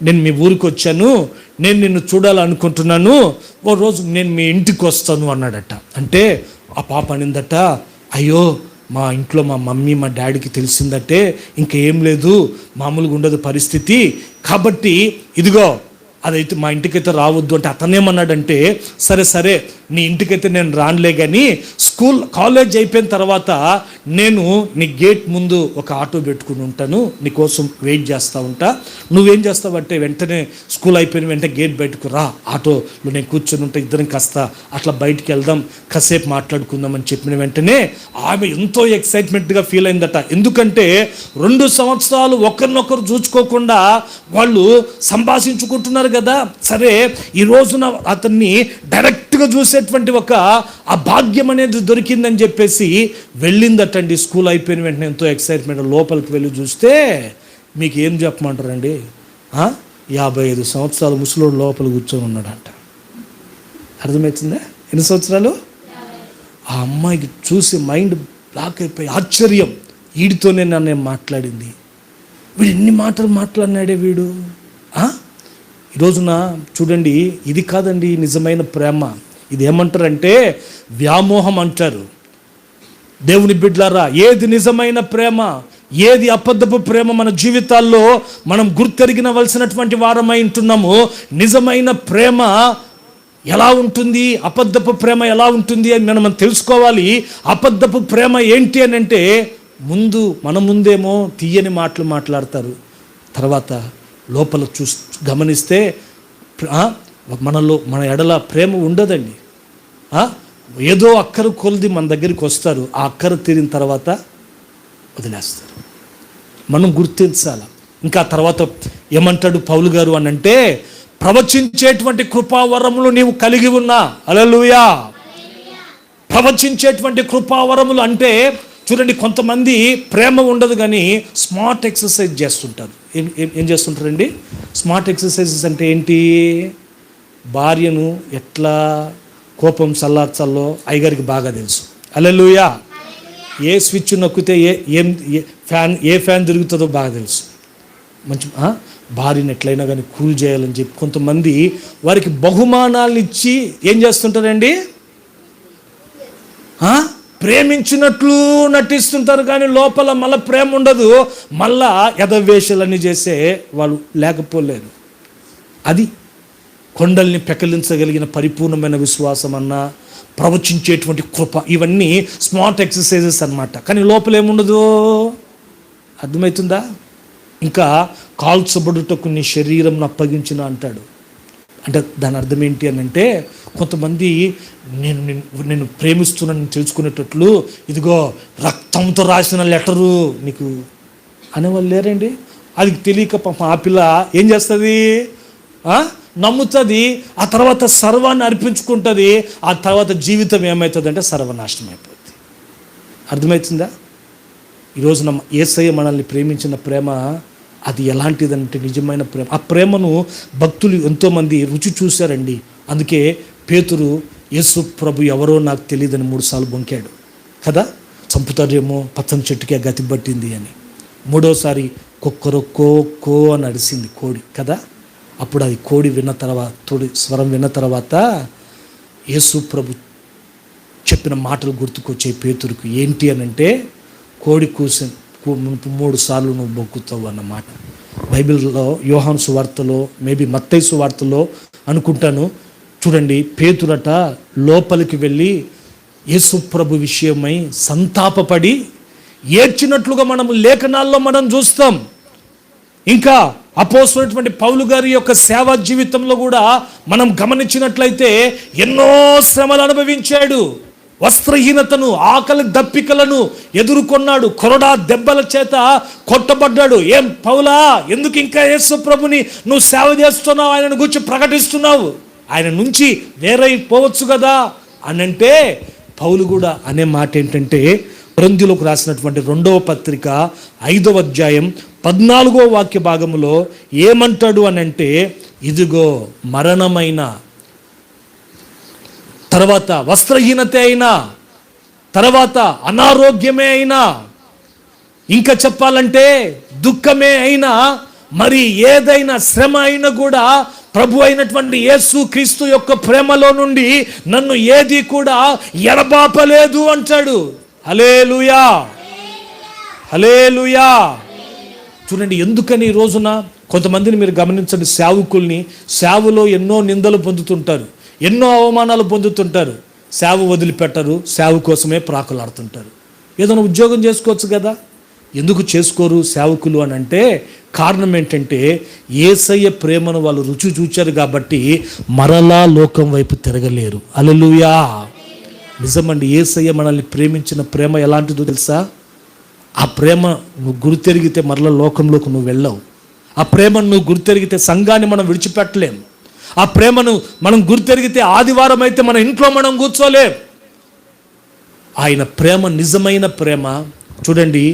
నేను మీ ఊరికి వచ్చాను, నేను నిన్ను చూడాలనుకుంటున్నాను, ఓ రోజు నేను మీ ఇంటికి వస్తాను అన్నాడట. అంటే ఆ పాప అనిందట, అయ్యో మా ఇంట్లో మా మమ్మీ మా డాడీకి తెలిసిందంటే ఇంకేం లేదు, మామూలుగా ఉండదు పరిస్థితి, కాబట్టి ఇదిగో అదైతే మా ఇంటికైతే రావద్దు అంటే అతనేమన్నాడంటే, సరే సరే నీ ఇంటికైతే నేను రానులే, కానీ కాలేజ్ అయిపోయిన తర్వాత నేను నీ గేట్ ముందు ఒక ఆటో పెట్టుకుని ఉంటాను, నీ కోసం వెయిట్ చేస్తూ ఉంటా, నువ్వేం చేస్తావంటే వెంటనే స్కూల్ అయిపోయిన వెంటనే గేట్ బయటకు రా, ఆటోలో నేను కూర్చొని ఉంటా, ఇద్దరం కాస్త అట్లా బయటికి వెళ్దాం, కాసేపు మాట్లాడుకుందాం అని చెప్పిన వెంటనే ఆమె ఎంతో ఎక్సైట్మెంట్గా ఫీల్ అయిందట. ఎందుకంటే 2 సంవత్సరాలు ఒకరినొకరు చూసుకోకుండా వాళ్ళు సంభాషించుకుంటున్నారు కదా. సరే ఈ రోజున అతన్ని డైరెక్ట్గా చూసేటువంటి ఒక ఆ భాగ్యం అనేది దొరికిందని చెప్పేసి వెళ్ళిందటండి. స్కూల్ అయిపోయిన వెంటనే ఎంతో ఎక్సైట్మెంట్ లోపలికి వెళ్ళి చూస్తే మీకు ఏం చెప్పమంటారండి, 55 సంవత్సరాలు ముసలోడు లోపల కూర్చొని ఉన్నాడంట. అర్థమవుతుందా? ఎన్ని సంవత్సరాలు? ఆ అమ్మాయికి చూసి మైండ్ బ్లాక్ అయిపోయి ఆశ్చర్యం, వీడితోనే నన్ను మాట్లాడింది, వీడు ఎన్ని మాటలు మాట్లాడినాడే వీడు. ఈ రోజున చూడండి, ఇది కాదండి నిజమైన ప్రేమ. ఇది ఏమంటారంటే వ్యామోహం అంటారు. దేవుని బిడ్డలారా, ఏది నిజమైన ప్రేమ, ఏది అబద్ధపు ప్రేమ మన జీవితాల్లో మనం గుర్తెరిగినవలసినటువంటి వారమై ఉంటున్నాము. నిజమైన ప్రేమ ఎలా ఉంటుంది, అబద్ధపు ప్రేమ ఎలా ఉంటుంది అని మనం తెలుసుకోవాలి. అబద్ధపు ప్రేమ ఏంటి అని అంటే, మన ముందేమో తీయని మాటలు మాట్లాడతారు, తర్వాత లోపల గమనిస్తే మన ఎడల ప్రేమ ఉండదండి. ఏదో అక్కర కొలిది మన దగ్గరికి వస్తారు, ఆ అక్కర తీరిన తర్వాత వదిలేస్తారు. మనం గుర్తించాలి. ఇంకా తర్వాత ఏమంటాడు పౌలు గారు అని అంటే, ప్రవచించేటువంటి కృపావరములు నీవు కలిగి ఉన్నా. హల్లెలూయా. ప్రవచించేటువంటి కృపావరములు అంటే చూడండి, కొంతమంది ప్రేమ ఉండదు కానీ స్మార్ట్ ఎక్సర్సైజ్ చేస్తుంటారు. ఏం చేస్తుంటారండి? స్మార్ట్ ఎక్సర్సైజెస్ అంటే ఏంటి? భార్యను ఎట్లా కోపం చల్లార్చాలో అయ్యగారికి బాగా తెలుసు. హల్లెలూయా. ఏ స్విచ్ నొక్కితే ఏ ఫ్యాన్ తిరుగుతుందో బాగా తెలుసు. మంచి భార్యను ఎట్లయినా కానీ కూల్ చేయాలని చెప్పి కొంతమంది వారికి బహుమానాలను ఇచ్చి ఏం చేస్తుంటారండి, ప్రేమించినట్లు నటిస్తుంటారు, కానీ లోపల మళ్ళీ ప్రేమ ఉండదు. మళ్ళా యథవేషాలన్నీ చేసే వాళ్ళు లేకపోలేరు. అది కొండల్ని పెకలించగలిగిన పరిపూర్ణమైన విశ్వాసం అన్నా, ప్రవచించేటువంటి కృప, ఇవన్నీ స్మార్ట్ ఎక్సర్సైజెస్ అన్నమాట. కానీ లోపల ఏముండదు. అర్థమవుతుందా? ఇంకా కాల్చబడుటకు నీ శరీరం అప్పగించిన అంటాడు. అంటే దాని అర్థం ఏంటి అని అంటే, కొంతమంది నేను ప్రేమిస్తున్నాను తెలుసుకునేటట్లు ఇదిగో రక్తంతో రాసిన లెటరు నీకు అనేవాళ్ళు లేరండి. అది తెలియక పాపం ఆ పిల్ల ఏం చేస్తుంది, నమ్ముతుంది, ఆ తర్వాత సర్వాన్ని అర్పించుకుంటుంది, ఆ తర్వాత జీవితం ఏమవుతుంది అంటే సర్వనాశనం అయిపోతుంది. అర్థమవుతుందా? ఈరోజు యేసయ్య మనల్ని ప్రేమించిన ప్రేమ అది ఎలాంటిదంటే నిజమైన ప్రేమ. ఆ ప్రేమను భక్తులు ఎంతోమంది రుచి చూశారండి. అందుకే పేతురు యేసు ప్రభు ఎవరో నాకు తెలియదని 3 సార్లు బొంకాడు కదా. చంపుతారేమో, పచ్చని చెట్టుకే గతి పట్టింది అని. 3వసారి కొక్కరొక్కో అని అరిసింది కోడి కదా. అప్పుడు అది కోడి స్వరం విన్న తర్వాత యేసు ప్రభు చెప్పిన మాటలు గుర్తుకొచ్చే పేతురుకు. ఏంటి అని అంటే, కోడి కూసిన 3 సార్లు నువ్వు మొక్కుతావు అన్నమాట. బైబిల్లో యోహాను సువార్తలో, మేబీ మత్తయి సువార్తలో అనుకుంటాను, చూడండి, పేతురట లోపలికి వెళ్ళి యేసు ప్రభు విషయమై సంతాపపడి ఏడ్చినట్లుగా మనం లేఖనాల్లో మనం చూస్తాం. ఇంకా అపోస్తలుడైనటువంటి పౌలు గారి యొక్క సేవా జీవితంలో కూడా మనం గమనించినట్లయితే ఎన్నో శ్రమలు అనుభవించాడు. వస్త్రహీనతను, ఆకలి దప్పికలను ఎదుర్కొన్నాడు. కొరడా దెబ్బల చేత కొట్టబడ్డాడు. ఏం పౌలా, ఎందుకు ఇంకా యేసు ప్రభుని నువ్వు సేవ చేస్తున్నావు, ఆయనను గురించి ప్రకటిస్తున్నావు, ఆయన నుంచి వేరైపోవచ్చు కదా అని అంటే, పౌలు కూడా అనే మాట ఏంటంటే, కొరింథీయులకు రాసినటువంటి 2వ పత్రిక 5వ అధ్యాయం 14వ వాక్య భాగంలో ఏమంటాడు అని అంటే, ఇదిగో మరణమైన తర్వాత వస్త్రహీనత అయినా, తర్వాత అనారోగ్యమే అయినా, ఇంకా చెప్పాలంటే దుఃఖమే అయినా, మరి ఏదైనా శ్రమ అయినా కూడా ప్రభు అయినటువంటి యేసు క్రీస్తు యొక్క ప్రేమలో నుండి నన్ను ఏది కూడా ఎడబాపలేదు అంటాడు. హల్లెలూయా, హల్లెలూయా. చూడండి, ఎందుకని ఈ రోజున కొంతమందిని మీరు గమనించండి, సేవకుల్ని, సేవలో ఎన్నో నిందలు పొందుతుంటారు, ఎన్నో అవమానాలు పొందుతుంటారు, సేవ వదిలిపెట్టరు, సేవ కోసమే ప్రాకులాడుతుంటారు. ఏదైనా ఉద్యోగం చేసుకోవచ్చు కదా, ఎందుకు చేసుకోరు సేవకులు అని అంటే, కారణం ఏంటంటే యేసయ్య ప్రేమను వాళ్ళు రుచి చూచారు కాబట్టి మరలా లోకం వైపు తిరగలేరు. హల్లెలూయా. నిజమండి, యేసయ్య మనల్ని ప్రేమించిన ప్రేమ ఎలాంటిదో తెలుసా? ఆ ప్రేమ నువ్వు గుర్తెరిగితే మరలా లోకంలోకి నువ్వు వెళ్ళవు. ఆ ప్రేమను నువ్వు గుర్తెరిగితే సంఘాన్ని మనం విడిచిపెట్టలేం. ఆ ప్రేమను మనం గుర్తెరిగితే ఆదివారం అయితే మన ఇంట్లో మనం కూర్చోలేం. ఆయన ప్రేమ నిజమైన ప్రేమ. చూడండి,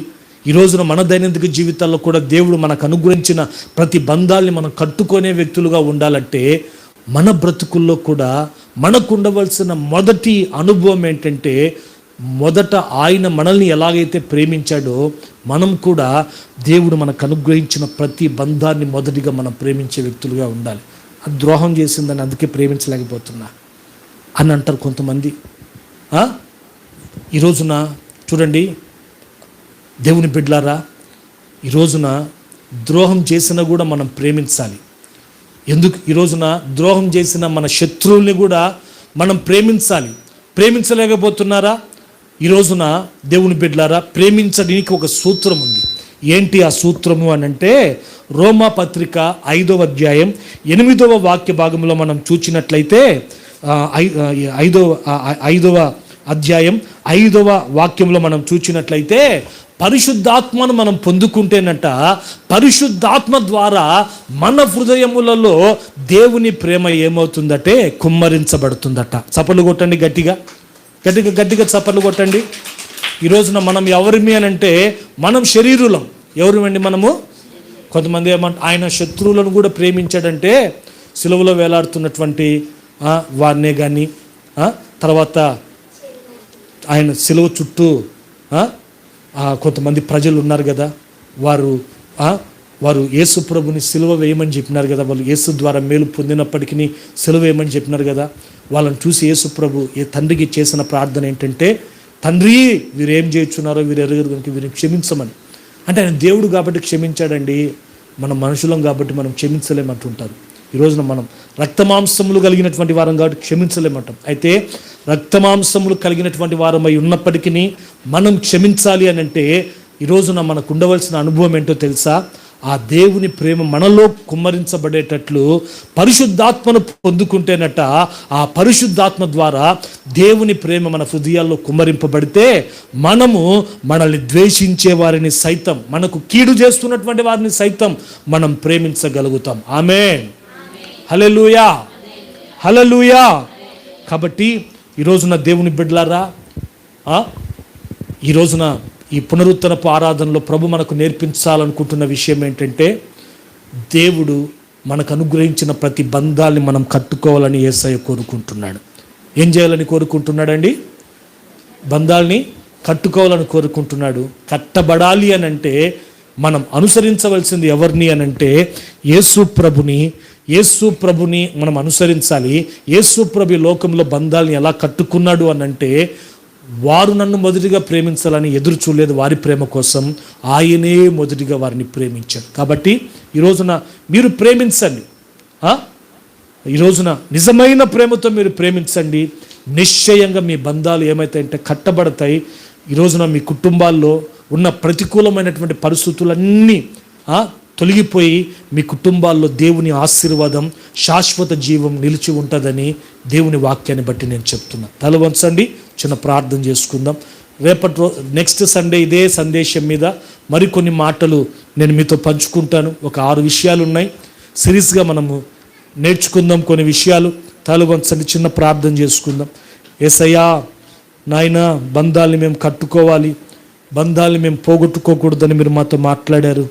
ఈ రోజున మన దైనందిక జీవితాల్లో కూడా దేవుడు మనకు అనుగ్రహించిన ప్రతి బంధాల్ని మనం కట్టుకునే వ్యక్తులుగా ఉండాలంటే, మన బ్రతుకుల్లో కూడా మనకు ఉండవలసిన మొదటి అనుభవం ఏంటంటే, మొదట ఆయన మనల్ని ఎలాగైతే ప్రేమించాడో మనం కూడా దేవుడు మనకు అనుగ్రహించిన ప్రతి బంధాన్ని మొదటిగా మనం ప్రేమించే వ్యక్తులుగా ఉండాలి. అది ద్రోహం చేసిందని అందుకే ప్రేమించలేకపోతున్నా అని అంటారు కొంతమంది. ఈ రోజున చూడండి దేవుని బిడ్డలారా, ఈ రోజున ద్రోహం చేసినా కూడా మనం ప్రేమించాలి. ఎందుకు? ఈ రోజున ద్రోహం చేసిన మన శత్రువుల్ని కూడా మనం ప్రేమించాలి. ప్రేమించలేకపోతున్నారా? ఈ రోజున దేవుని బిడ్డలారా, ప్రేమించడానికి ఒక సూత్రం ఉంది. ఏంటి ఆ సూత్రము అని అంటే, రోమా పత్రిక 5వ అధ్యాయం 8వ వాక్య భాగంలో మనం చూచినట్లయితే, 5వ అధ్యాయం 5వ వాక్యంలో మనం చూచినట్లయితే, పరిశుద్ధాత్మను మనం పొందుకుంటేనట, పరిశుద్ధాత్మ ద్వారా మన హృదయములలో దేవుని ప్రేమ ఏమవుతుందంటే కుమ్మరించబడుతుందట. చప్పట్లు కొట్టండి, గట్టిగా గట్టిగా గట్టిగా చప్పట్లు కొట్టండి. ఈ రోజున మనం ఎవరిమి అని అంటే, మనం శరీరులం. ఎవరిమండి మనము? కొంతమంది ఆయన శత్రువులను కూడా ప్రేమించాడంటే, సిలువలో వేలాడుతున్నటువంటి వారినే కానీ, తర్వాత ఆయన సిలువ చుట్టూ కొంతమంది ప్రజలు ఉన్నారు కదా, వారు యేసు ప్రభుని సిలువ వేయమని చెప్పినారు కదా, వాళ్ళు యేసు ద్వారా మేలు పొందినప్పటికీ సిలువ వేయమని చెప్పినారు కదా. వాళ్ళని చూసి యేసు ప్రభు తండ్రికి చేసిన ప్రార్థన ఏంటంటే, తండ్రి వీరేం చేస్తున్నారో వీరు ఎరుగరు కనుక వీరిని క్షమించమని. అంటే ఆయన దేవుడు కాబట్టి క్షమించాడండి, మనం మనుషులం కాబట్టి మనం క్షమించలేమంటుంటారు. ఈ రోజున మనం రక్తమాంసములు కలిగినటువంటి వారం కాబట్టి క్షమించలేమంటాం. అయితే రక్తమాంసములు కలిగినటువంటి వారమై ఉన్నప్పటికీ మనం క్షమించాలి అని అంటే, ఈ రోజున మనకు ఉండవలసిన అనుభవం ఏంటో తెలుసా? ఆ దేవుని ప్రేమ మనలో కుమ్మరించబడేటట్లు పరిశుద్ధాత్మను పొందుకుంటేనట, ఆ పరిశుద్ధాత్మ ద్వారా దేవుని ప్రేమ మన హృదయాల్లో కుమ్మరింపబడితే మనము మనల్ని ద్వేషించే వారిని సైతం, మనకు కీడు చేస్తున్నటువంటి వారిని సైతం మనం ప్రేమించగలుగుతాం. ఆమేన్, హల్లెలూయా, హల్లెలూయా. కాబట్టి ఈ రోజున దేవుని బిడ్డలారా, ఈ రోజున ఈ పునరుత్తరపు ఆరాధనలో ప్రభు మనకు నేర్పించాలనుకుంటున్న విషయం ఏంటంటే, దేవుడు మనకు అనుగ్రహించిన ప్రతి బంధాన్ని మనం కట్టుకోవాలని యేసయ్య కోరుకుంటున్నాడు. ఏం చేయాలని కోరుకుంటున్నాడండి? బంధాల్ని కట్టుకోవాలని కోరుకుంటున్నాడు. కట్టబడాలి అని అంటే మనం అనుసరించవలసింది ఎవరిని అని అంటే, యేసు ప్రభుని మనం అనుసరించాలి. యేసు ప్రభు లోకంలో బంధాలని ఎలా కట్టుకున్నాడు అని అంటే, వారు నన్ను మొదటిగా ప్రేమించాలని ఎదురు చూడలేదు, వారి ప్రేమ కోసం ఆయనే మొదటిగా వారిని ప్రేమించాడు. కాబట్టి ఈ రోజున మీరు ప్రేమించండి. ఈ రోజున నిజమైన ప్రేమతో మీరు ప్రేమించండి. నిశ్చయంగా మీ బంధాలు ఏమైతాయంటే కట్టబడతాయి. ఈ రోజున మీ కుటుంబాల్లో ఉన్న ప్రతికూలమైనటువంటి పరిస్థితులన్నీ తొలగిపోయి మీ కుటుంబాల్లో దేవుని ఆశీర్వాదం, శాశ్వత జీవం నిలిచి ఉంటుందని దేవుని వాక్యాన్ని బట్టి నేను చెప్తున్నా. తల వంచండి, చిన్న ప్రార్థన చేసుకుందాం. రేపటి నెక్స్ట్ సండే ఇదే సందేశం మీద మరికొన్ని మాటలు నేను మీతో పంచుకుంటాను. ఒక 6 విషయాలు ఉన్నాయి. సిరీస్గా మనము నేర్చుకుందాం కొన్ని విషయాలు. తల వంచండి, చిన్న ప్రార్థన చేసుకుందాం. యేసయ్యా నాయనా, బంధాలని మేము కట్టుకోవాలి, బంధాలని మేము పోగొట్టుకోకూడదని మీరు మాతో మాట్లాడారు.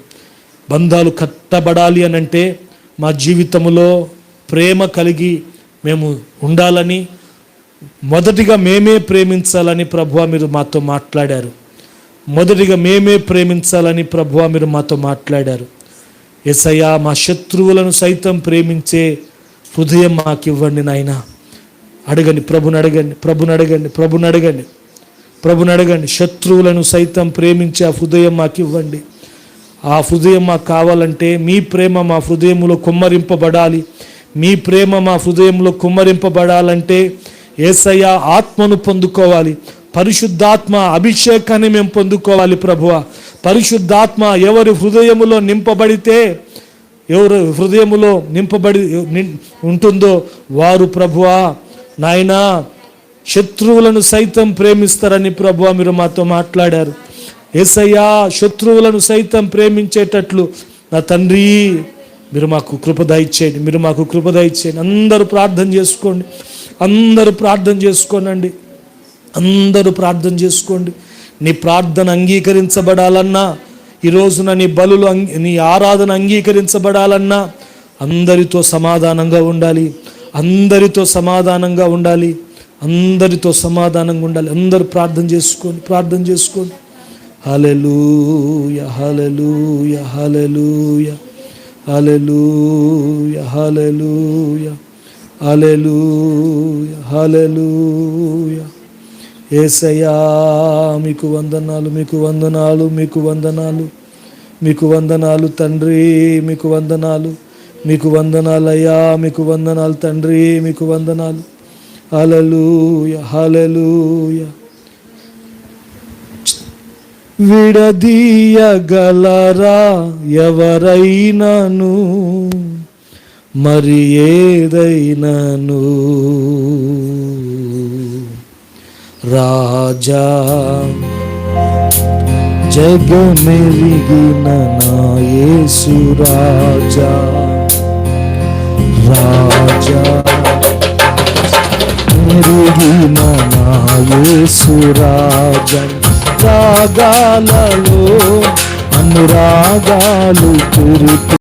బంధాలు కట్టబడాలి అని అంటే మా జీవితంలో ప్రేమ కలిగి మేము ఉండాలని, మొదటిగా మేమే ప్రేమించాలని ప్రభువా మీరు మాతో మాట్లాడారు. మొదటిగా మేమే ప్రేమించాలని ప్రభువా మీరు మాతో మాట్లాడారు. యేసయ్యా, మా శత్రువులను సైతం ప్రేమించే హృదయం మాకు ఇవ్వండి నాయనా. అడగండి, ప్రభుని అడగండి, ప్రభుని అడగండి, ప్రభుని అడగండి, ప్రభుని అడగండి. శత్రువులను సైతం ప్రేమించే ఆ హృదయం మాకు ఇవ్వండి. ఆ హృదయం మాకు కావాలంటే మీ ప్రేమ మా హృదయంలో కుమ్మరింపబడాలి. మీ ప్రేమ మా హృదయంలో కుమ్మరింపబడాలంటే యేసయ్య ఆత్మను పొందుకోవాలి. పరిశుద్ధాత్మ అభిషేకాన్ని మేము పొందుకోవాలి ప్రభువా. పరిశుద్ధాత్మ ఎవరి హృదయములో నింపబడితే, ఎవరు హృదయములో నింపబడి ఉంటుందో వారు ప్రభువా నాయనా శత్రువులను సైతం ప్రేమిస్తారని ప్రభువా మీరు మాతో మాట్లాడారు. యేసయ్యా, శత్రువులను సైతం ప్రేమించేటట్లు నా తండ్రి మీరు మాకు కృప దయచేయండి, మీరు మాకు కృప దయచేయండి. అందరూ ప్రార్థన చేసుకోండి, అందరూ ప్రార్థన చేసుకోనండి, అందరూ ప్రార్థన చేసుకోండి. నీ ప్రార్థన అంగీకరించబడాలన్నా, ఈ రోజున నీ బలులు నీ ఆరాధన అంగీకరించబడాలన్నా అందరితో సమాధానంగా ఉండాలి, అందరితో సమాధానంగా ఉండాలి, అందరితో సమాధానంగా ఉండాలి. అందరూ ప్రార్థన చేసుకోండి, ప్రార్థన చేసుకోండి. హల్లెలూయా, హల్లెలూయా, హల్లెలూయా, హల్లెలూయా, హల్లెలూయా, హల్లెలూయా, హల్లెలూయా. యేసయ్యా మీకు వందనాలు, మీకు వందనాలు, మీకు వందనాలు, మీకు వందనాలు తండ్రి, మీకు వందనాలు, మీకు వందనాలు అయ్యా, మీకు వందనాలు తండ్రి, మీకు వందనాలు. హల్లెలూయా, హల్లెలూయా. విడదీయగలరా ఎవరైనాను మరి ఏదైనాను, రాజా జగమెరిగిన నా యేసు రాజా, రాజా మెరిగిన నా యేసు రాజా. రాగాలలో అనురాగాలు